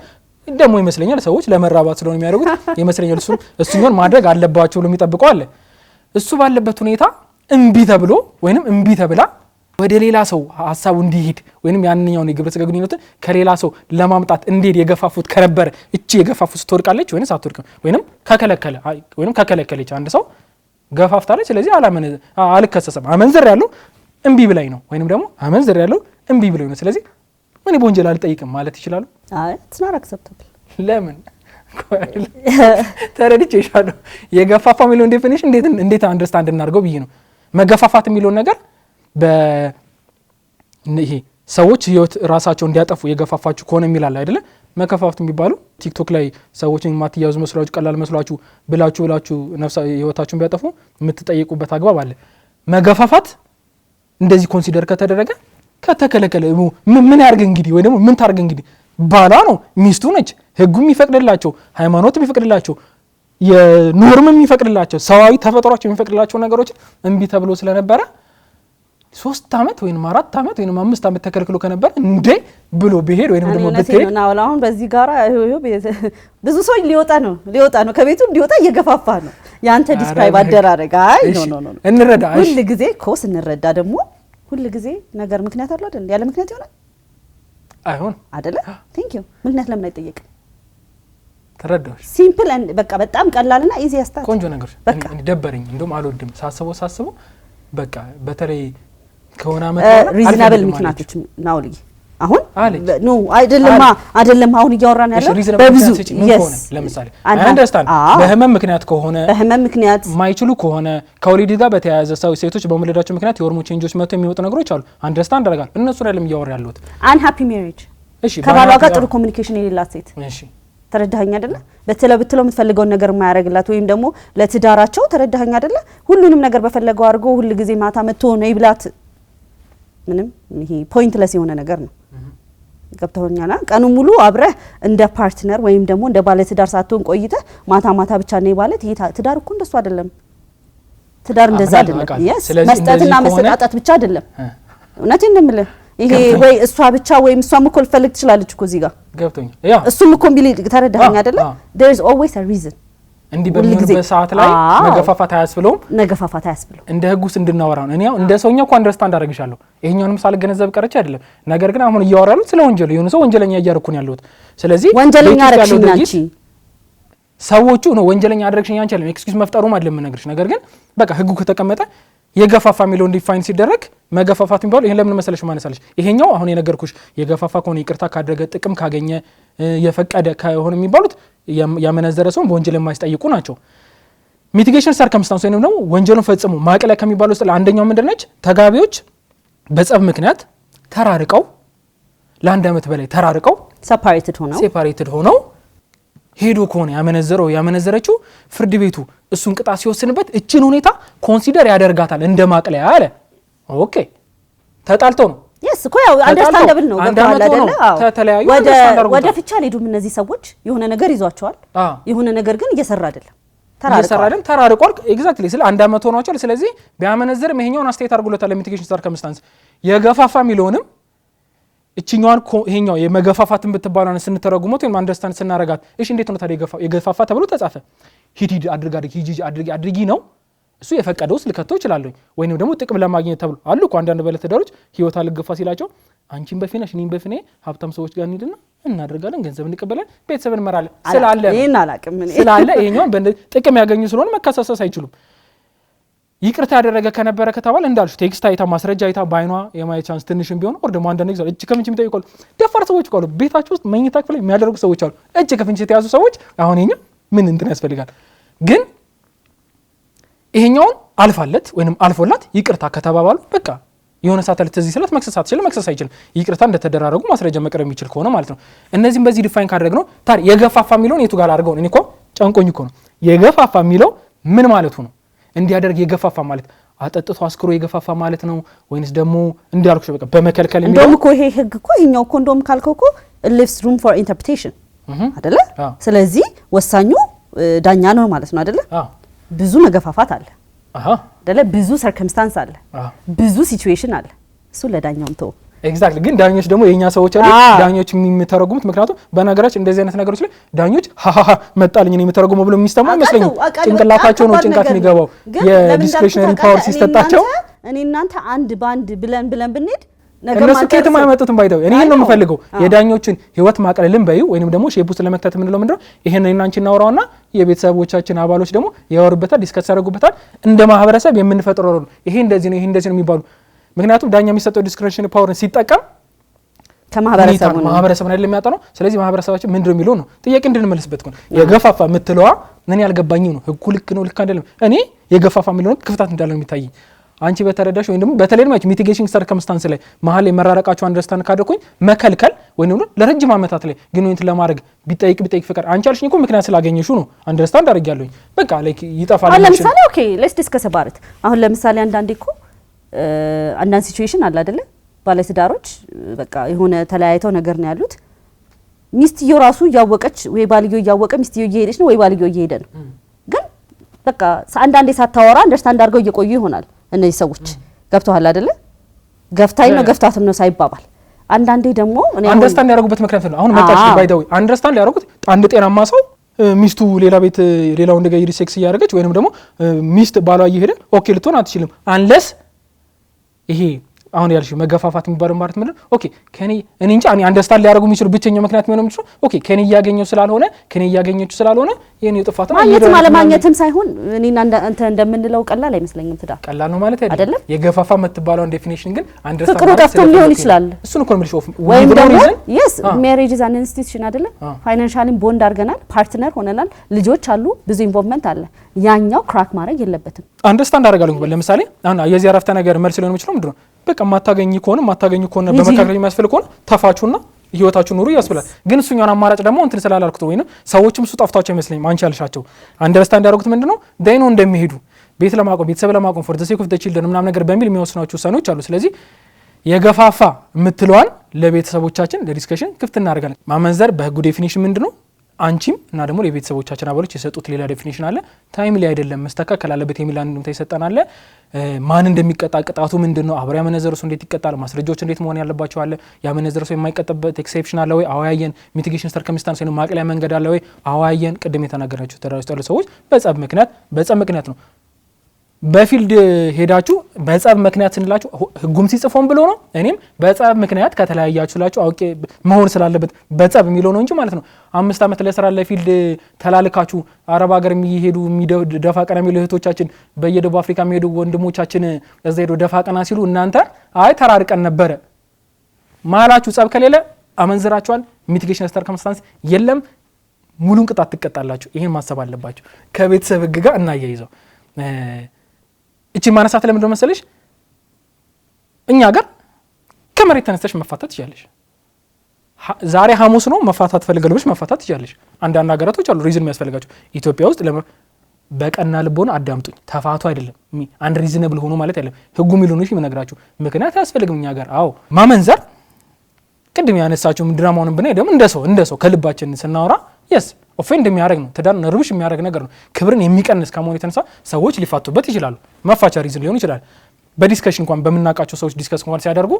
ደግሞ ይመስለኛል ሰዎች ለመራባት ስለሆነ የሚያደርጉት ይመስለኛል። እሱኛውን ማድረግ አለባቸው ብሎ የሚጠብቀው አለ። እሱ ባለበት ሁኔታ እምቢ ተብሎ ወይንም እምቢ ተብላ ወደ ሌላ ሰው ሀሳቡ እንዲሄድ ወይንም ያንኛውን የግብረ ስጋ ግንኙነትን ከሌላ ሰው ለማምጣት እንዴት የገፋፉት ከነበረ እቺ የገፋፉት ትወድቃለች ወይንስ አትወድቅም? ወይንም ከከለከለች አንድ ሰው ገፋፍታለች። ስለዚህ አልከሰሰም። አመንዘር ያለው እምቢ ብላኝ ነው ወይንም ደግሞ አመንዝር ያለው እምቢ ብላኝ ነው ስለዚህ ምን በወንጀል አልጠይቅም ማለት ይችላሉ? አይ it's not acceptable። ለምን ተረድቼሻለሁ። የገፋፋ የሚለውን ዴፊኒሽን እንዴት አንደርስታንድ እናድርገው ብዬ ነው። መገፋፋት የሚለውን ነገር ይሄ ሰዎች ህይወት ራሳቸው እንዲያጠፉ የገፋፋችሁ ከሆነ የሚላል አይደለ? መገፋፋት የሚባለው ቲክቶክ ላይ ሰዎችን ማትያዙ መስሏችሁ ቀላል መስሏችሁ ብላችሁ ነፍሳ ህይወታችሁን ቢያጠፉ የምትጠይቁበት አግባብ አለ። መገፋፋት እንደዚህ ኮንሲደር ከተደረገ ከተከለከለ ምን ያርግ እንግዲህ ወይ ደግሞ ምን ታርግ እንግዲህ ባላ ነው ሚስቱ ነች ህጉም ይፈቅድላቸው ሃይማኖትም ይፈቅድላቸው የኖርም የሚፈቅድላቸው ሰዋዊ ተፈጥሯቸው የሚፈቅድላቸው ነገሮች እምቢ ተብሎ ስለነበረ 3 አመት ወይም 4 አመት ወይም 5 አመት ተከልክሎ ከነበር እንዴ ብሎ ቢሄድ ወይንም ደግሞ ብትሄድ ነው አሁን በዚህ ጋራ ብዙ ሰው ሊወጣ ነው ከቤቱ እንዲወጣ እየገፋፋ ነው ያንተ ዲስክራይብ አደራረጋ አይ ኖ እንረዳ ሁሉ ጊዜ ኮስ እንረዳ ደግሞ ሁሉ ጊዜ ነገር ምክንያት አለው አይደል ያለ ምክንያት ይሆናል አይሆን አይደለ ቴንክ ዩ ምክንያት ለምን አይጠየቅም ተረዳሽ ሲምፕል and በቃ በጣም ቀላልና ኢዚ ያስታውቃል ቆንጆ ነገር እኔ ደበረኝ እንደውም አልወድም ሳስበው በቃ በተለይ ከሆነ አመት ሪዝናብል ምክንያቶች ነው ልጅ አሁን ኖ አይደለም አሁን እያወራን ያለው በብዙ ለምሳሌ አንደርስታንድ በህመም ምክንያት ማይችሉ ከሆነ ከወሊድ ጋር በተያያዘ ሴቶች በመውለዳቸው ምክንያት የሆርሞን ቼንጆች መጥተው የሚወጡ ነገሮች አሉ አንደርስታንድ አደርጋለሁ እነሱ ላይ ለምን ያሉት አንሃፒ ሜሪጅ ከባሏ ጋር ጥሩ ኮሙኒኬሽን የሌላት ሴት እሺ ተረዳኸኝ አይደለ በተለው የምትፈልገው ነገር ማያረግላት ወይም ደግሞ ለትዳራቸው ተረዳኸኝ አይደለ ሁሉንም ነገር በፈለገው አድርጎ ሁሉ ጊዜ ማታ መጥቶ ነው ይብላት ምንም ይሄ ፖይንትለስ የሆነ ነገር ነው ገብተውኛና ቀኑ ሙሉ አብረህ እንደ ፓርትነር ወይም ደግሞ እንደ ባለ ትዳር ሳትሆን ቆይተህ ማታ ብቻ ነው ይባለት ይሄ ትዳር እኮ እንደሱ አይደለም ትዳር እንደዛ አይደለም መስጠትና መሰጣጣት ብቻ አይደለም እውነቴን ነው የምልህ ይሄ ወይ እሷ ብቻ ወይም እሷም እኮ ልፈልግ ትችላለች እኮ እዚህ ጋር ገብቶኛል ያ እሱም እኮ ቢል ተረዳኸኝ አይደለ there is always a reason እንዲ በሚሆንበት ሰዓት ላይ መገፋፋት አያስብለውም እንደ ህጉስ እንድናወራ ነው እኔ ያው እንደ ሰውኛ እኮ አንደርስታንድ አደርግሻለሁ ይሄኛውንም ሳልገነዘብ ቀርቼ አይደለም ነገር ግን አሁን እያወራሉ ስለ ወንጀል የሆነ ሰው ወንጀለኛ እያደረኩኝ ያለሁት ስለዚህ ወንጀለኛ አደረግሽኝ አንቺ ሰዎቹ ነው ወንጀለኛ አደረግሽኝ አንቺ አይደለም ኤክስኪውዝ መፍጠሩ አይደለም ነገርሽ ነገር ግን በቃ ህጉ ከተቀመጠ የገፋፋ የሚለው ዲፋይን ሲደረግ መገፋፋት የሚባለው ይሄን ለምን መሰለሽ ማነሳለሽ ይሄኛው አሁን የነገርኩሽ የገፋፋ ከሆነ ይቅርታ ካደረገ ጥቅም ካገኘ የፈቀደ ከሆነ የሚባሉት ያመነዘረ ሰው በወንጀል የማይጠይቁ ናቸው ሚቲጌሽን ሰርከምስታንስ ወይንም ነው ወንጀሉን ፈጽሞ ማቅለያ ከሚባለው ውስጥ አንደኛው ምንድነች ተጋቢዎች በጸብ ምክንያት ተራርቀው ለአንድ አመት በላይ ተራርቀው ሴፓሬትድ ሆነው ሄዶ ከሆነ ያመነዘረችው ፍርድ ቤቱ እሱን ቅጣት ሲወስንበት እቺን ሁኔታ ኮንሲደር ያደርጋታል እንደ ማቅለያ አለ ኦኬ ተጣልተው ነው yes እኮ ያው አንደርስታንደብል ነው ገብቷል አይደለ ተተለያዩ ወደ ፍቻ ሊዱም እነዚህ ሰዎች የሆነ ነገር ይዟቸዋል የሆነ ነገር ግን እየሰራ አይደለም ተራርቋል ኤግዛክትሊ ስለ አንድ አመት ሆኗቸዋል ስለዚህ ቢያመነዝርም ይሄኛውን አስተያየት አድርጎለታል ለሚቲጌሽን ሰርከምስታንስ የገፋፋ ሚሊዮንም እቺኛዋን ይሄኛው የመገፋፋትን ብትባላን ስንተረጉመው ወይም አንደርስታንድ ስናረጋት እሺ እንዴት ነው ታዲያ የገፋፋ ተብሎ ተጻፈ ሂድ አድርጊ ነው እሱ የፈቀደውስ ልከተው ይችላል ወይንም ደግሞ ጥቅም ለማግኘት ተብሎ አሉ እኮ አንዳንድ ባለትዳሮች ህይወት አልገፋ ሲላቸው አንቺን በፊናሽ እኔን በፊኔ ሀብታም ሰዎች ጋር እንሂድና እናደርጋለን ገንዘብ እንቀበላለን ቤተሰብ እንመራለን ስላለ ይሄኛው ጥቅም ያገኙ ስለሆነ መከሰሰስ አይችሉም ይቅርታ ያደረገ ከነበረ ከተባለ እንዳልሽ ቴክስት አይታ ማስረጃ አይታ ባይኗ የማየት ቻንስ ትንሽም ቢሆን ወር ደግሞ አንዳንድ ጊዜ እጅ ከፍንጅ የሚጠይቁ ደፋር ሰዎች ካሉ ቤታቸው ውስጥ መኝታ ክፍል የሚያደርጉ ሰዎች አሉ እጅ ከፍንጅ የተያዙ ሰዎች አሁን ይሄኛ ምን እንትን ያስፈልጋል ግን ይሄኛውን አልፋለት ወይንም አልፎላት ይቅርታ ከተባባሉ በቃ የሆነ ሳተል ተዚህ ስለት መክሰስ አይችልም ይቅርታ እንደተደራረጉ ማስረጃ መቅረብ የሚችል ከሆነ ማለት ነው እነዚህም በዚህ ዲፋይን ካደረግነው ታዲያ የገፋፋ የሚለውን የቱ ጋር አድርገው እኔ እኮ ጨንቆኝ እኮ ነው የገፋፋ የሚለው ምን ማለቱ ነው እንዲያደርግ የገፋፋ ማለት አጠጥቶ አስክሮ የገፋፋ ማለት ነው ወይንስ ደግሞ እንዲያልኩሽ በቃ በመከልከል የሚለው እንደውም እኮ ይሄ ህግ እኮ ይኛው እኮ እንደውም ካልከው እኮ leaves room for interpretation አይደለ ስለዚህ ወሳኙ ዳኛ ነው ማለት ነው አይደለ ብዙ መገፋፋት አለ አይደለ ብዙ ሰርከምስታንስ አለ ብዙ ሲቹዌሽን አለ እሱ ለዳኛውም ተው ኤግዛክትሊ ግን ዳኞች ደግሞ የኛ ሰዎች አሉ ዳኞች የሚተረጉሙት ምክንያቱም በነገራችን እንደዚህ አይነት ነገሮች ላይ ዳኞች መጣልኝ ነው የሚተረጉመው ብሎ የሚስተማ አይመስለኝም ጭንቅላታቸው ነው ጭንቀት የሚገባው የዲስክሪሽነሪ ፓወር ሲስተጣቸው እኔ እናንተ አንድ ባንድ ብለን ብንሄድ እነሱ ከየትም አይመጡትም ባይተው እኔ ይሄን ነው የምፈልገው የዳኞችን ህይወት ማቅለልን በዩ ወይንም ደግሞ ሼፕ ውስጥ ለመክተት ምን ነው ምንድነው ይሄን እናንቺ እናወራውና የቤተሰቦቻችን አባሎች ደግሞ ያወሩበታል ዲስከስ ያደርጉበታል እንደ ማህበረሰብ የምንፈጥረው ነው ይሄ እንደዚህ ነው የሚባሉ ምክንያቱም ዳኛ የሚሰጠው ዲስክሪሽን ፓወርን ሲጠቀም ከማህበረሰቡ ነው የሚያጠነው። ስለዚህ ማህበረሰባችን ምንድነው የሚለው ነው ጥያቄ እንድንመልስበት ነው። የገፋፋ የምትለዋ እኔ ያልገባኝም ነው ህጉ ልክ ነው ልክ አይደለም እኔ የገፋፋ የሚለው ክፍተት እንዳለ ነው የሚታየኝ። አንቺ በተረዳሽ ወይም ደግሞ በተለይ ማለት ሚቲጌሽን ሰርከምስታንስ ላይ መሀል ላይ መራረቃቸው አንደርስታንድ ካደረኩኝ መከልከል ወይም ደግሞ ለረጅም ዓመታት ላይ ግንኙነት ለማድረግ ቢጠይቅ ፍቅር አንቺ አልሽኝ እኮ ምክንያት ስላገኘሽው ነው አንደርስታንድ አድርጊያለሁኝ በቃ ላይክ ይጠፋል። አሁን ለምሳሌ ኦኬ ሌትስ ዲስከስ አባውት አሁን ለምሳሌ አንዳንዴ እኮ አንዳንድ ሲቹዌሽን አለ አይደለ ባለትዳሮች በቃ የሆነ ተለያይተው ነገር ነው ያሉት ሚስትየው ራሱ ያወቀች ወይ ባልየው ያወቀ ሚስትየው እየሄደች ነው ወይ ባልየው እየሄደ ነው ግን በቃ አንዳንዴ ሳታወራ አንደርስታንድ አድርገው እየቆዩ ይሆናል እነዚህ ሰዎች ገብተዋል አይደለ ገፍታይ ነው ገፍታትም ነው ሳይባባል አንዳንዴ ደግሞ እኔ አንደርስታንድ ያደረጉበት ምክንያት ነው። አሁን መጣች ባይ ዘ ወይ አንደርስታንድ ያደረጉት አንድ ጤናማ ሰው ሚስቱ ሌላ ቤት ሌላው እንደገ ይሪ ሴክስ እያደረገች ወይንም ደግሞ ሚስት ባሏ እየሄደ ኦኬ ልትሆን አትችልም አንለስ ይሄ አሁን ያልሽው መገፋፋት የሚባለው ማለት ምንድነው? ኦኬ ከኔ እኔ እንጂ አንደርስታንድ ሊያደርጉ የሚችሉ ብቸኛው ምክንያት ምን ነው? ኦኬ ከኔ ያገኘው ስላልሆነ ከኔ ያገኘችው ስላልሆነ የኔ ጥፋት ነው ማለማግኘትም ሳይሆን እኔና አንተ እንደምንለው ቀላል አይመስለኝም። ትዳር ቀላል ነው ማለት አይደለም። የገፋፋ የምትባለው ዴፊኒሽን ግን አንደርስታንድ ፍቅሩ ጠፍቶም ሊሆን ይችላል። እሱን እኮ ነው የምልሽ። ወይም ደግሞ yes marriage is an institution አይደለም። ፋይናንሻሊ ቦንድ አድርገናል፣ ፓርትነር ሆነናል፣ ልጆች አሉ፣ ብዙ ኢንቮልቭመንት አለ። ያኛው ክራክ ማድረግ የለበትም። አንደርስታንድ አደርጋለሁ። ለምሳሌ አሁን የዚህ አረፍተ ነገር መልስ ሊሆን የሚችለው ምንድነው? በቃ ማታገኝ ከሆነ በመካከል የሚያስፈልግ ከሆነ ተፋቹና ህይወታችሁ ኑሩ ያስብላል። ግን እሱኛውን አማራጭ ደግሞ እንትን ስላላልኩት ወይ ነው ሰዎችም እሱ ጠፍቷቸው አይመስለኝም። አንቺ ያልሻቸው አንደርስታንድ ያደረጉት ምንድነው ዳይኖ እንደሚሄዱ ቤት ለማቆም ቤተሰብ ለማቆም ፎር ዘ ሴክ ኦፍ ዘ ቺልድረን ምናምን ነገር በሚል የሚወስኗቸው ውሳኔዎች አሉ። ስለዚህ የገፋፋ የምትለዋን ለቤተሰቦቻችን ለዲስከሽን ክፍት እናደርጋለን። ማመንዘር በህጉ ዴፊኒሽን ምንድነው? አንቺም እና ደግሞ ለቤተሰቦቻችን አባሎች የሰጡት ሌላ ዴፊኒሽን አለ። ታይም ላይ አይደለም መስተካከል አለበት የሚል አንድምታ ይሰጠናል። ማን እንደሚቀጣ ቅጣቱ ምንድነው? አብሮ ያመነዘረው እንዴት ይቀጣል? ማስረጃዎች እንዴት መሆን ያለባቸው አለ? ያመነዘረው የማይቀጣበት ኤክሴፕሽን አለ ወይ? አዋያየን ሚቲጌሽን ሰርከምስታንስ ወይ ማቅለያ መንገድ አለ ወይ? አዋያየን ቅድም የተናገራችሁ ተደራጅተው ያሉ ሰዎች በጸብ ምክንያት ነው በፊልድ ሄዳችሁ በጸብ ምክንያት ስንላችሁ ህጉም ሲጽፎን ብሎ ነው። እኔም በጸብ ምክንያት ከተለያያችሁ ላችሁ አውቄ መሆን ስላለበት በጸብ የሚለው ነው እንጂ ማለት ነው 5 ዓመት ለስራ ለፊልድ ተላልካችሁ አረብ ሀገር የሚሄዱ ደፋ ቀና የሚሉ እህቶቻችን በየደቡብ አፍሪካ የሚሄዱ ወንድሞቻችን እዛ ሄዶ ደፋ ቀና ሲሉ እናንተ አይ ተራርቀን ነበረ ማላችሁ ጸብ ከሌለ አመንዝራችኋል። ሚቲጌሽን ሰርከምስታንስ የለም ሙሉን ቅጣት ትቀጣላችሁ። ይሄን ማሰብ አለባችሁ። ከቤተሰብ ህግ ጋር እናያይዘው። እቺ ማነሳት ለምን መሰለሽ እኛ ጋር ከመሬት ተነስተሽ መፋታት ይችላልሽ። ዛሬ ሐሙስ ነው መፋታት ፈልገልብሽ መፋታት ይችላልሽ። አንዳንድ ሀገራቶች አሉ ሪዝን የሚያስፈልጋቸው። ኢትዮጵያ ውስጥ በቀና ልቦና አዳምጡኝ ተፋቱ አይደለም አንድ ሪዝነብል ሆኖ ማለት አይደለም። ህጉ የሚሉን እሺ ምነግራችሁ ምክንያት ያስፈልግም እኛ ጋር። አዎ ማመንዘር ቅድም ያነሳችሁ ድራማውን ብናይ ደግሞ እንደ ሰው ከልባችን ስናወራ yes ኦፌንድ የሚያደርግ ነው። ትዳር ነርብሽ የሚያደርግ ነገር ነው። ክብርን የሚቀንስ ከመሆኑ የተነሳ ሰዎች ሊፋቱበት ይችላሉ። መፋቻ ሪዝን ሊሆን ይችላል። በዲስከሽን እንኳን በምናውቃቸው ሰዎች ዲስከስ እንኳን ሲያደርጉ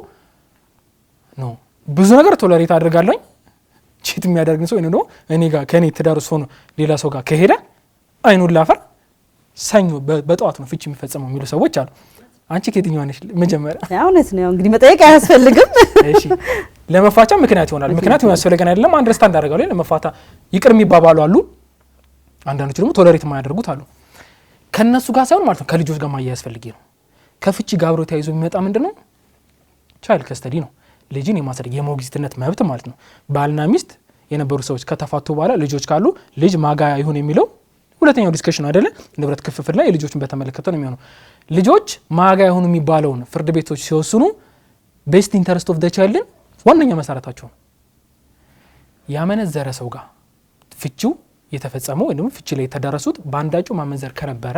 ነው ብዙ ነገር ቶለሬት አድርጋለሁ። ቺት የሚያደርግ ሰው ነው እኔ ጋር ከኔ ትዳር ውስጥ ሆኖ ሌላ ሰው ጋር ከሄደ አይኑን ላፈር ሰኞ በጠዋት ነው ፍቺ የሚፈጸመው የሚሉ ሰዎች አሉ። አንቺ ከየትኛው ነሽ? መጀመሪያ እውነት ነው እንግዲህ መጠየቅ አያስፈልግም። እሺ ለመፋቻ ምክንያት ይሆናል። ምክንያት ያስፈልገን አይደለም አንደርስታንድ አደረጋለሁ። ለመፋታ ይቅር የሚባባሉ አሉ። አንዳንዶች ደግሞ ቶለሬት የማያደርጉት አሉ። ከነሱ ጋር ሳይሆን ማለት ነው ከልጆች ጋር ማያያዝ ፈልጌ ነው። ከፍቺ ጋር አብሮ ተያይዞ የሚመጣ ምንድነው? ቻይልድ ከስተዲ ነው። ልጅን የማሳደግ የሞግዚትነት መብት ማለት ነው። ባልና ሚስት የነበሩ ሰዎች ከተፋቱ በኋላ ልጆች ካሉ ልጅ ማጋ ይሁን የሚለው ሁለተኛው ዲስከሽን አይደለ? ንብረት ክፍፍል ላይ ልጆችን በተመለከተ ነው የሚሆነው። ልጆች ማጋ ይሁን የሚባለውን ፍርድ ቤቶች ሲወስኑ ቤስት ኢንተረስት ኦፍ ዘ ቻይልድን ዋነኛ መሰረታቸው ነው። ያመነዘረ ሰው ጋር ፍቺው የተፈጸመው ወይም ፍቺ ላይ የተደረሱት ባንዳቸው ማመንዘር ከነበረ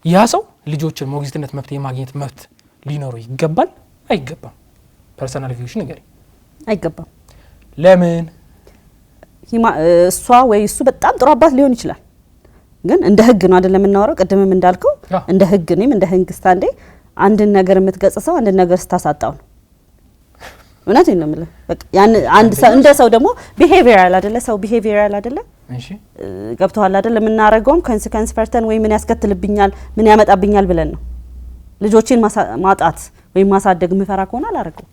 ያ ሰው ልጆችን ሞግዚትነት መብት የማግኘት መብት ሊኖረው ይገባል አይገባም? ፐርሰናል ቪውሽን ነገር አይገባም። ለምን? እሷ ወይ እሱ በጣም ጥሩ አባት ሊሆን ይችላል፣ ግን እንደ ህግ ነው አይደለም የምናወራው። ቅድምም እንዳልከው እንደ ህግ ነኝ እንደ ህግ ስታንዴ አንድን ነገር የምትገጽሰው አንድን ነገር ስታሳጣው ነው። እውነት ነው የምልህ። በቃ ያን አንድ ሰው እንደ ሰው ደግሞ ቢሄቪየራል አይደለ? ሰው ቢሄቪየራል አይደለ? እሺ ገብቶሃል አይደለ? የምናረገውም ኮንሲኩዌንስ ፈርተን ወይ ምን ያስከትልብኛል ምን ያመጣብኛል ብለን ነው። ልጆችን ማጣት ወይ ማሳደግ ምፈራ ከሆነ አላረገው።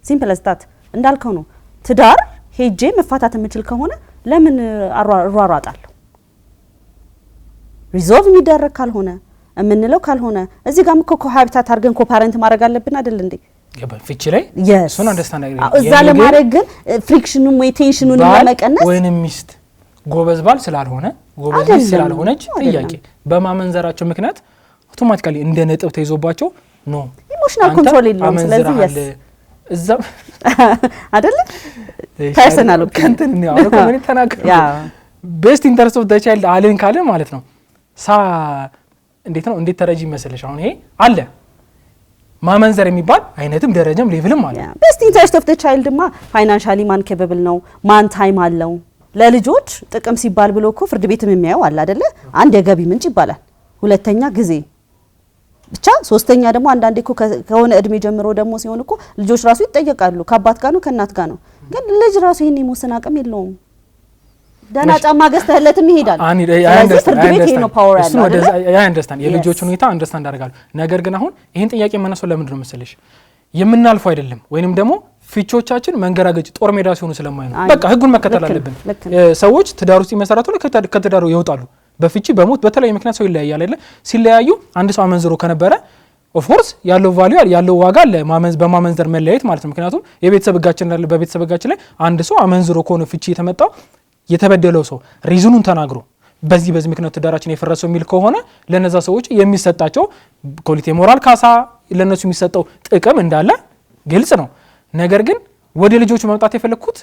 ሲምፕል አስታት እንዳልከው ነው። ትዳር ሄጄ መፋታት የምችል ከሆነ ለምን አሯሯጣለሁ? ሪዞልቭ የሚደረግ ካልሆነ የምንለው ካልሆነ እዚህ ጋርም እኮ ኮሃቢታት አድርገን ኮፓረንት ማድረግ አለብን አይደል እንዴ? ፍቺ ላይ እሱን አንደርስታንድ አድርገን እዛ ለማድረግ ግን ፍሪክሽኑን ወይ ቴንሽኑን ለመቀነስ ወይንም ሚስት ጎበዝ ባል ስላልሆነ ጎበዝ ሚስት ስላልሆነች ጥያቄ በማመንዘራቸው ምክንያት አውቶማቲካሊ እንደ ነጥብ ተይዞባቸው ኖ ኢሞሽናል ኮንትሮል የለውም። ስለዚህ ያስ እዛ አይደል ፐርሰናል ከንትን ነው ኮሚኒቲ ተናገሩ ቤስት ኢንተረስት ኦፍ ዘ ቻይልድ አለን ካለ ማለት ነው እንዴት ነው እንዴት ተረጂ መሰለሽ አሁን ይሄ አለ ማመንዘር የሚባል አይነትም ደረጃም ሌቭልም አለ ቤስት ኢንተረስት ኦፍ ዘ ቻይልድ ማ ፋይናንሻሊ ማን ኬፓብል ነው ማን ታይም አለው ለልጆች ጥቅም ሲባል ብሎ እኮ ፍርድ ቤትም የሚያየው አለ አይደለ አንድ የገቢ ምንጭ ይባላል ሁለተኛ ጊዜ ብቻ ሶስተኛ ደግሞ አንዳንዴ እኮ ከሆነ እድሜ ጀምሮ ደግሞ ሲሆን እኮ ልጆች ራሱ ይጠየቃሉ ከአባት ጋር ነው ከእናት ጋር ነው ግን ልጅ ራሱ ይሄን የመወሰን አቅም የለውም ደና ጫማ ገዝተህለትም ይሄዳል ስለዚህ ፍርድ ቤት ይሄ ነው ፓወር ያለው አይደል ያ አንደርስታንድ የልጆች ሁኔታ አንደርስታንድ አደርጋለሁ ነገር ግን አሁን ይሄን ጥያቄ መነሳው ለምንድን ነው መሰለሽ የምናልፈው አይደለም ወይንም ደግሞ ፊቾቻችን መንገራገጭ ጦር ሜዳ ሲሆኑ ስለማይ ነው በቃ ህጉን መከተል አለብን ሰዎች ትዳር ውስጥ ይመሰራቱ ከትዳሩ ይወጣሉ በፍቺ በሞት በተለያየ ምክንያት ሰው ይለያያል አይደል ሲለያዩ አንድ ሰው አመንዝሮ ከነበረ ኦፍ ኮርስ ያለው ቫልዩ ያለው ዋጋ በማመንዘር መለያየት ማለት ነው ምክንያቱም የቤተሰብ ህጋችን ላይ በቤተሰብ ህጋችን ላይ አንድ ሰው አመንዝሮ ከሆነ ፍቺ የተመጣው የተበደለው ሰው ሪዝኑን ተናግሮ በዚህ ምክንያት ትዳራችን የፈረሰው የሚል ከሆነ ለነዛ ሰዎች የሚሰጣቸው ኳሊቲ ሞራል ካሳ ለነሱ የሚሰጠው ጥቅም እንዳለ ግልጽ ነው ነገር ግን ወደ ልጆቹ መምጣት የፈለኩት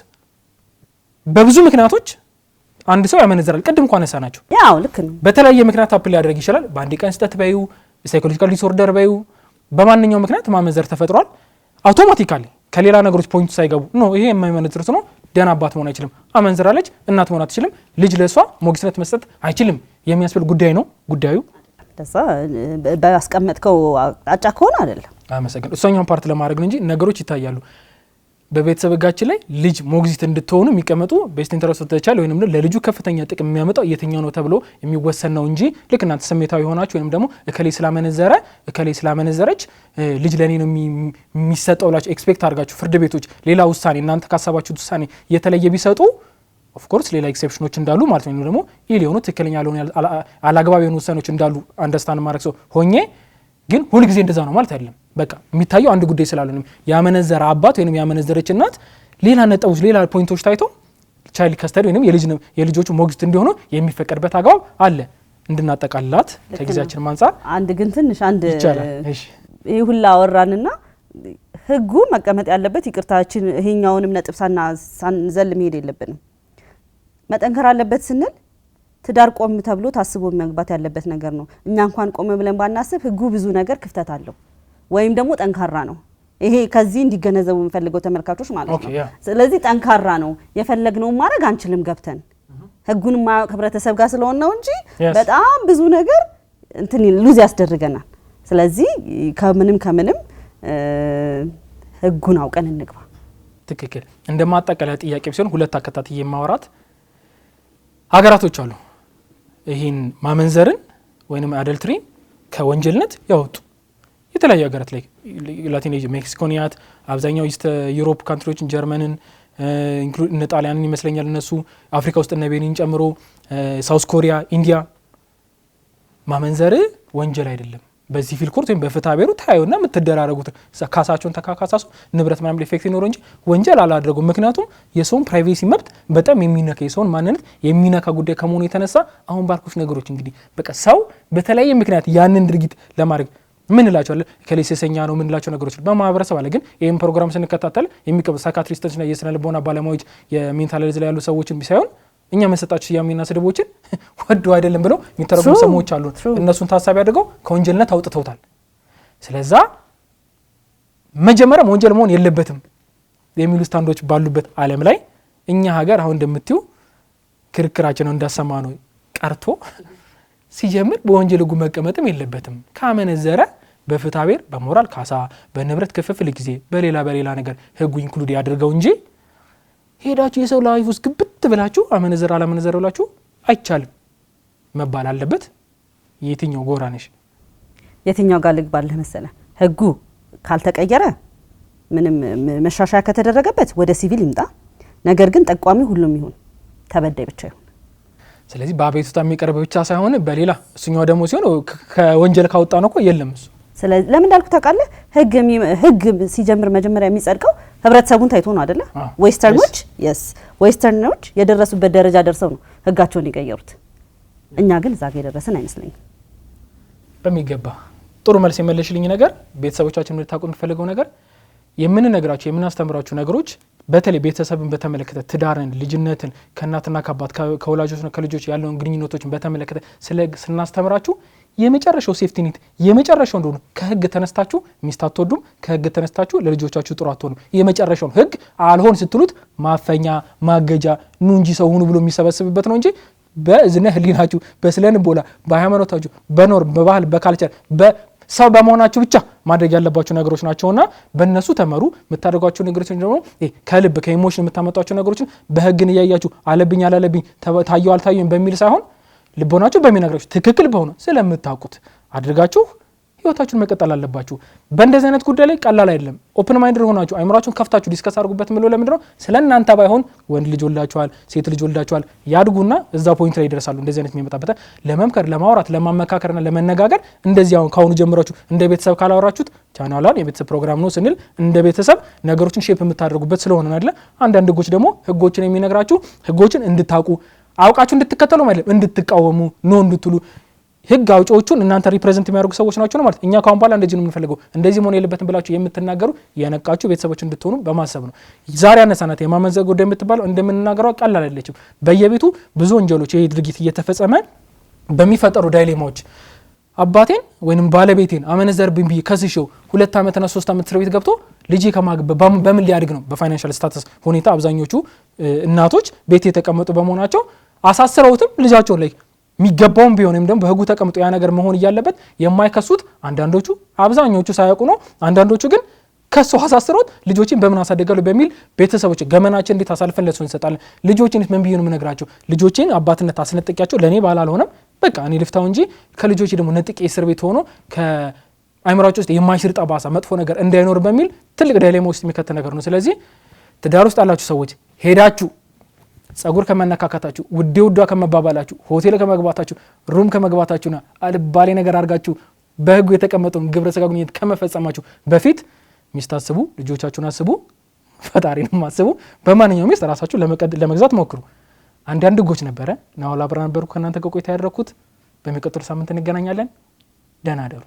በብዙ ምክንያቶች አንድ ሰው ያመነዘራል ቅድም እንኳን አነሳናቸው ያው ልክ ነው በተለያየ ምክንያት አፕል ሊያደርግ ይችላል በአንድ ቀን ስህተት በዩ ሳይኮሎጂካል ዲስኦርደር በዩ በማንኛውም ምክንያት ማመንዘር ተፈጥሯል አውቶማቲካሊ ከሌላ ነገሮች ፖይንት ሳይገቡ ነው ይሄ የማይመነዝር ነው ደና አባት መሆን አይችልም አመንዝራለች እናት መሆን አትችልም ልጅ ለሷ ሞግዚነት መስጠት አይችልም የሚያስብል ጉዳይ ነው ጉዳዩ ደዛ በአስቀመጥከው አጫ ከሆነ አይደለም አመሰግን እሷኛውን ፓርት ለማድረግ ነው እንጂ ነገሮች ይታያሉ በቤተሰብ ህጋችን ላይ ልጅ ሞግዚት እንድትሆኑ የሚቀመጡ ቤስት ኢንተረስት ኦፍ ዘ ቻይልድ ወይንም ለልጁ ከፍተኛ ጥቅም የሚያመጣው የትኛው ነው ተብሎ የሚወሰን ነው እንጂ ልክ እናንተ ስሜታዊ ሆናችሁ ወይንም ደግሞ እከሌ ስላመነዘረች ልጅ ለኔ ነው የሚሰጠው ብላችሁ ኤክስፔክት አድርጋችሁ ፍርድ ቤቶች ሌላ ውሳኔ እናንተ ካሰባችሁት ውሳኔ የተለየ ቢሰጡ ኦፍ ኮርስ ሌላ ኤክሴፕሽኖች እንዳሉ ማለት ነው ደግሞ ኢሊዮኑ ትክክለኛ ያልሆነ አላግባብ የሆኑ ውሳኔዎች እንዳሉ አንደርስታንድ ማድረግ ሰው ሆኜ ግን ሁሉ ጊዜ እንደዛ ነው ማለት አይደለም በቃ የሚታየው አንድ ጉዳይ ስላልሆነ ያመነዘረ አባት ወይንም ያመነዘረች እናት ሌላ ነጥቦች ሌላ ፖይንቶች ታይቶ ቻይልድ ከስተዲ ወይንም የልጆቹ ሞግዚት እንዲሆኑ የሚፈቀድበት አግባብ አለ እንድናጠቃልላት ከጊዜያችን ማንጻር አንድ ግን ትንሽ አንድ ይሄ ሁላ አወራንና ህጉ መቀመጥ ያለበት ይቅርታችን ይሄኛውንም ነጥብ ሳንዘል መሄድ የለብንም መጠንከር አለበት ስንል ትዳር ቆም ተብሎ ታስቦ መግባት ያለበት ነገር ነው እኛ እንኳን ቆም ብለን ባናስብ ህጉ ብዙ ነገር ክፍተት አለው ወይም ደግሞ ጠንካራ ነው ይሄ ከዚህ እንዲገነዘቡ የምፈልገው ተመልካቾች ማለት ነው ስለዚህ ጠንካራ ነው የፈለግነው ማድረግ አንችልም ገብተን ህጉን ማህበረተሰብ ጋር ስለሆነ ነው እንጂ በጣም ብዙ ነገር እንትን ሉዝ ያስደርገናል ስለዚህ ከምንም ህጉን አውቀን እንግባ ትክክል እንደማጠቃለያ ጥያቄ ቢሆን ሁለት አከታትዬ ማወራት ሀገራቶች አሉ ይሄን ማመንዘርን ወይንም አደልትሪ ከወንጀልነት ያወጡ የተለያዩ ሀገራት ላይ ላቲን ኤዥያ ሜክሲኮኒያት አብዛኛው ኢስት ዩሮፕ ካንትሪዎችን ጀርመንን ኢንክሉድ ጣሊያንን ይመስለኛል እነሱ አፍሪካ ውስጥ እነ ቤኒን ጨምሮ ሳውዝ ኮሪያ ኢንዲያ ማመንዘር ወንጀል አይደለም በሲቪል ኮርት ወይም በፍትሐ ብሔሩ ታዩና የምትደራረጉት ካሳቸውን ተካካሳሱ ንብረት ምናምን ኢፌክት ይኖር እንጂ ወንጀል አላደረጉም ምክንያቱም የሰውን ፕራይቬሲ መብት በጣም የሚነካ የሰውን ማንነት የሚነካ ጉዳይ ከመሆኑ የተነሳ አሁን ባልኩሽ ነገሮች እንግዲህ በቃ ሰው በተለያየ ምክንያት ያንን ድርጊት ለማድረግ ምን እላቸዋለሁ ከሌሰኛ ነው ምን እላቸው ነገሮች በማህበረሰብ አለ ግን ይሄን ፕሮግራም ስንከታተል የሚቀበሉ ሳይካትሪስቶችና የስነ ልቦና ባለሙያዎች የሜንታል ሄልዝ ላይ ያሉ ሰዎችን ቢሳይሆን እኛ መሰጣችሁ ያሚና ስድቦችን ወዶ አይደለም ብለው የሚተረጉሙ ሰዎች አሉ እነሱን ታሳቢ አድርገው ከወንጀልነት አውጥተውታል ስለዚህ መጀመሪያ ወንጀል መሆን የለበትም የሚሉ ስታንዶች ባሉበት ዓለም ላይ እኛ ሀገር አሁን እንደምትዩ ክርክራችን እንዳሰማ ነው ቀርቶ ሲጀምር በወንጀል ህጉ መቀመጥም የለበትም ካመነዘረ በፍትሐ ብሔር በሞራል ካሳ በንብረት ክፍፍል ጊዜ በሌላ ነገር ህጉ ኢንክሉድ ያድርገው እንጂ ሄዳችሁ የሰው ላይፍ ውስጥ ግብት ብላችሁ አመነዘር አላመነዘር ብላችሁ አይቻልም መባል አለበት የትኛው ጎራ ነሽ የትኛው ጋር ልግባለህ መሰለ ህጉ ካልተቀየረ ምንም መሻሻያ ከተደረገበት ወደ ሲቪል ይምጣ ነገር ግን ጠቋሚ ሁሉም ይሁን ተበዳይ ብቻ ይሁን ስለዚህ በአቤቱታ የሚቀርብ ብቻ ሳይሆን በሌላ እሱኛው ደግሞ ሲሆን ከወንጀል ካወጣ ነው እኮ የለም እሱ። ስለዚህ ለምን እንዳልኩ ታውቃለህ? ህግ ሲጀምር መጀመሪያ የሚጸድቀው ህብረተሰቡን ታይቶ ነው አይደለ? ዌስተርኖች የደረሱበት ደረጃ ደርሰው ነው ህጋቸውን የቀየሩት። እኛ ግን እዛ ጋር የደረስን አይመስለኝም። በሚገባ ጥሩ መልስ የመለሽልኝ ነገር ቤተሰቦቻችን ልታውቁ የሚፈልገው ነገር የምንነግራችሁ የምናስተምራችሁ ነገሮች በተለይ ቤተሰብን በተመለከተ ትዳርን፣ ልጅነትን ከእናትና ከአባት ከወላጆችና ከልጆች ያለውን ግንኙነቶችን በተመለከተ ስናስተምራችሁ የመጨረሻው ሴፍቲ ኔት የመጨረሻው እንደሆነ ከህግ ተነስታችሁ ሚስት አትወዱም፣ ከህግ ተነስታችሁ ለልጆቻችሁ ጥሩ አትሆኑም። የመጨረሻው ህግ አልሆን ስትሉት ማፈኛ ማገጃ ኑ እንጂ ሰው ሁኑ ብሎ የሚሰበስብበት ነው እንጂ በእዝነ ህሊናችሁ በስለን ቦላ በሃይማኖታችሁ በኖር በባህል በካልቸር በሰው በመሆናችሁ ብቻ ማድረግ ያለባችሁ ነገሮች ናቸውና በእነሱ ተመሩ። የምታደርጓቸው ነገሮች ደግሞ ከልብ ከኢሞሽን የምታመጧቸው ነገሮችን በህግን እያያችሁ አለብኝ አላለብኝ ታየው አልታየም በሚል ሳይሆን ልቦናችሁ በሚነግራችሁ ትክክል በሆነ ስለምታውቁት አድርጋችሁ ህይወታችሁን መቀጠል አለባችሁ። በእንደዚህ አይነት ጉዳይ ላይ ቀላል አይደለም። ኦፕን ማይንድ ሆናችሁ አይምራችሁን ከፍታችሁ ዲስከስ አድርጉበት። ምለው ለምንድነው ስለናንተ ባይሆን ወንድ ልጅ ወልዳችኋል፣ ሴት ልጅ ወልዳችኋል፣ ያድጉና እዛ ፖይንት ላይ ይደርሳሉ። እንደዚህ አይነት የሚመጣበት ለመምከር ለማውራት ለማመካከርና ለመነጋገር እንደዚህ አሁን ካሁኑ ጀምራችሁ እንደ ቤተሰብ ካላወራችሁት ቻናላን የቤተሰብ ፕሮግራም ነው ስንል እንደ ቤተሰብ ነገሮችን ሼፕ የምታደርጉበት ስለሆነ አይደለ። አንዳንድ ህጎች ደግሞ ህጎችን የሚነግራችሁ ህጎችን እንድታውቁ አውቃችሁ እንድትከተሉ ማለት እንድትቃወሙ ነው እንድትሉ ህግ አውጪዎቹን እናንተ ሪፕሬዘንት የሚያደርጉ ሰዎች ናቸው ነው ማለት። እኛ ካሁን በኋላ እንደዚህ ነው የምንፈልገው እንደዚህ መሆን የለበትም ብላችሁ የምትናገሩ የነቃችሁ ቤተሰቦች እንድትሆኑ በማሰብ ነው። ዛሬ አነሳናት የማመንዘር ጉዳይ የምትባለው እንደምንናገረው ቀላል አይደለችም። በየቤቱ ብዙ ወንጀሎች ይሄ ድርጊት እየተፈጸመ በሚፈጠሩ ዳይሌማዎች አባቴን ወይንም ባለቤቴን አመነዘርብኝ ብዬ ከስሼው 2 ዓመትና 3 ዓመት እስር ቤት ገብቶ ልጄ በምን ሊያድግ ነው? በፋይናንሻል ስታተስ ሁኔታ አብዛኞቹ እናቶች ቤት የተቀመጡ በመሆናቸው አሳስረውትም ልጃቸው ላይ የሚገባውን ቢሆንም ደግሞ በህጉ ተቀምጦ ያ ነገር መሆን እያለበት የማይከሱት አንዳንዶቹ አብዛኞቹ ሳያውቁ ነው። አንዳንዶቹ ግን ከሱ አሳስረውት ልጆችን በምን አሳደጋሉ በሚል ቤተሰቦች ገመናችን እንዴት አሳልፈን ለሱ እንሰጣለን? ልጆችን ምን ቢሆኑ ምነግራቸው ልጆችን አባትነት አስነጥቂያቸው ለኔ ባል አልሆነም በቃ እኔ ልፍታው እንጂ ከልጆች ደግሞ ነጥቄ እስር ቤት ሆኖ ከአይምራቸው ውስጥ የማይሽር ጠባሳ መጥፎ ነገር እንዳይኖር በሚል ትልቅ ዳይሌማ ውስጥ የሚከተ ነገር ነው። ስለዚህ ትዳር ውስጥ ያላችሁ ሰዎች ሄዳችሁ ጸጉር ከመነካካታችሁ ውዴ ውዷ ከመባባላችሁ ሆቴል ከመግባታችሁ ሩም ከመግባታችሁና አልባሌ ነገር አድርጋችሁ በህጉ የተቀመጠውን ግብረ ስጋ ግንኙነት ከመፈጸማችሁ በፊት ሚስት አስቡ፣ ልጆቻችሁን አስቡ፣ ፈጣሪንም አስቡ። በማንኛውም ሚስት ራሳችሁ ለመግዛት ሞክሩ። አንዳንድ ህጎች ነበረ ናውላ አብራ ነበርኩ ከእናንተ ቆይታ ያደረኩት። በሚቀጥለው ሳምንት እንገናኛለን። ደህና አደሩ።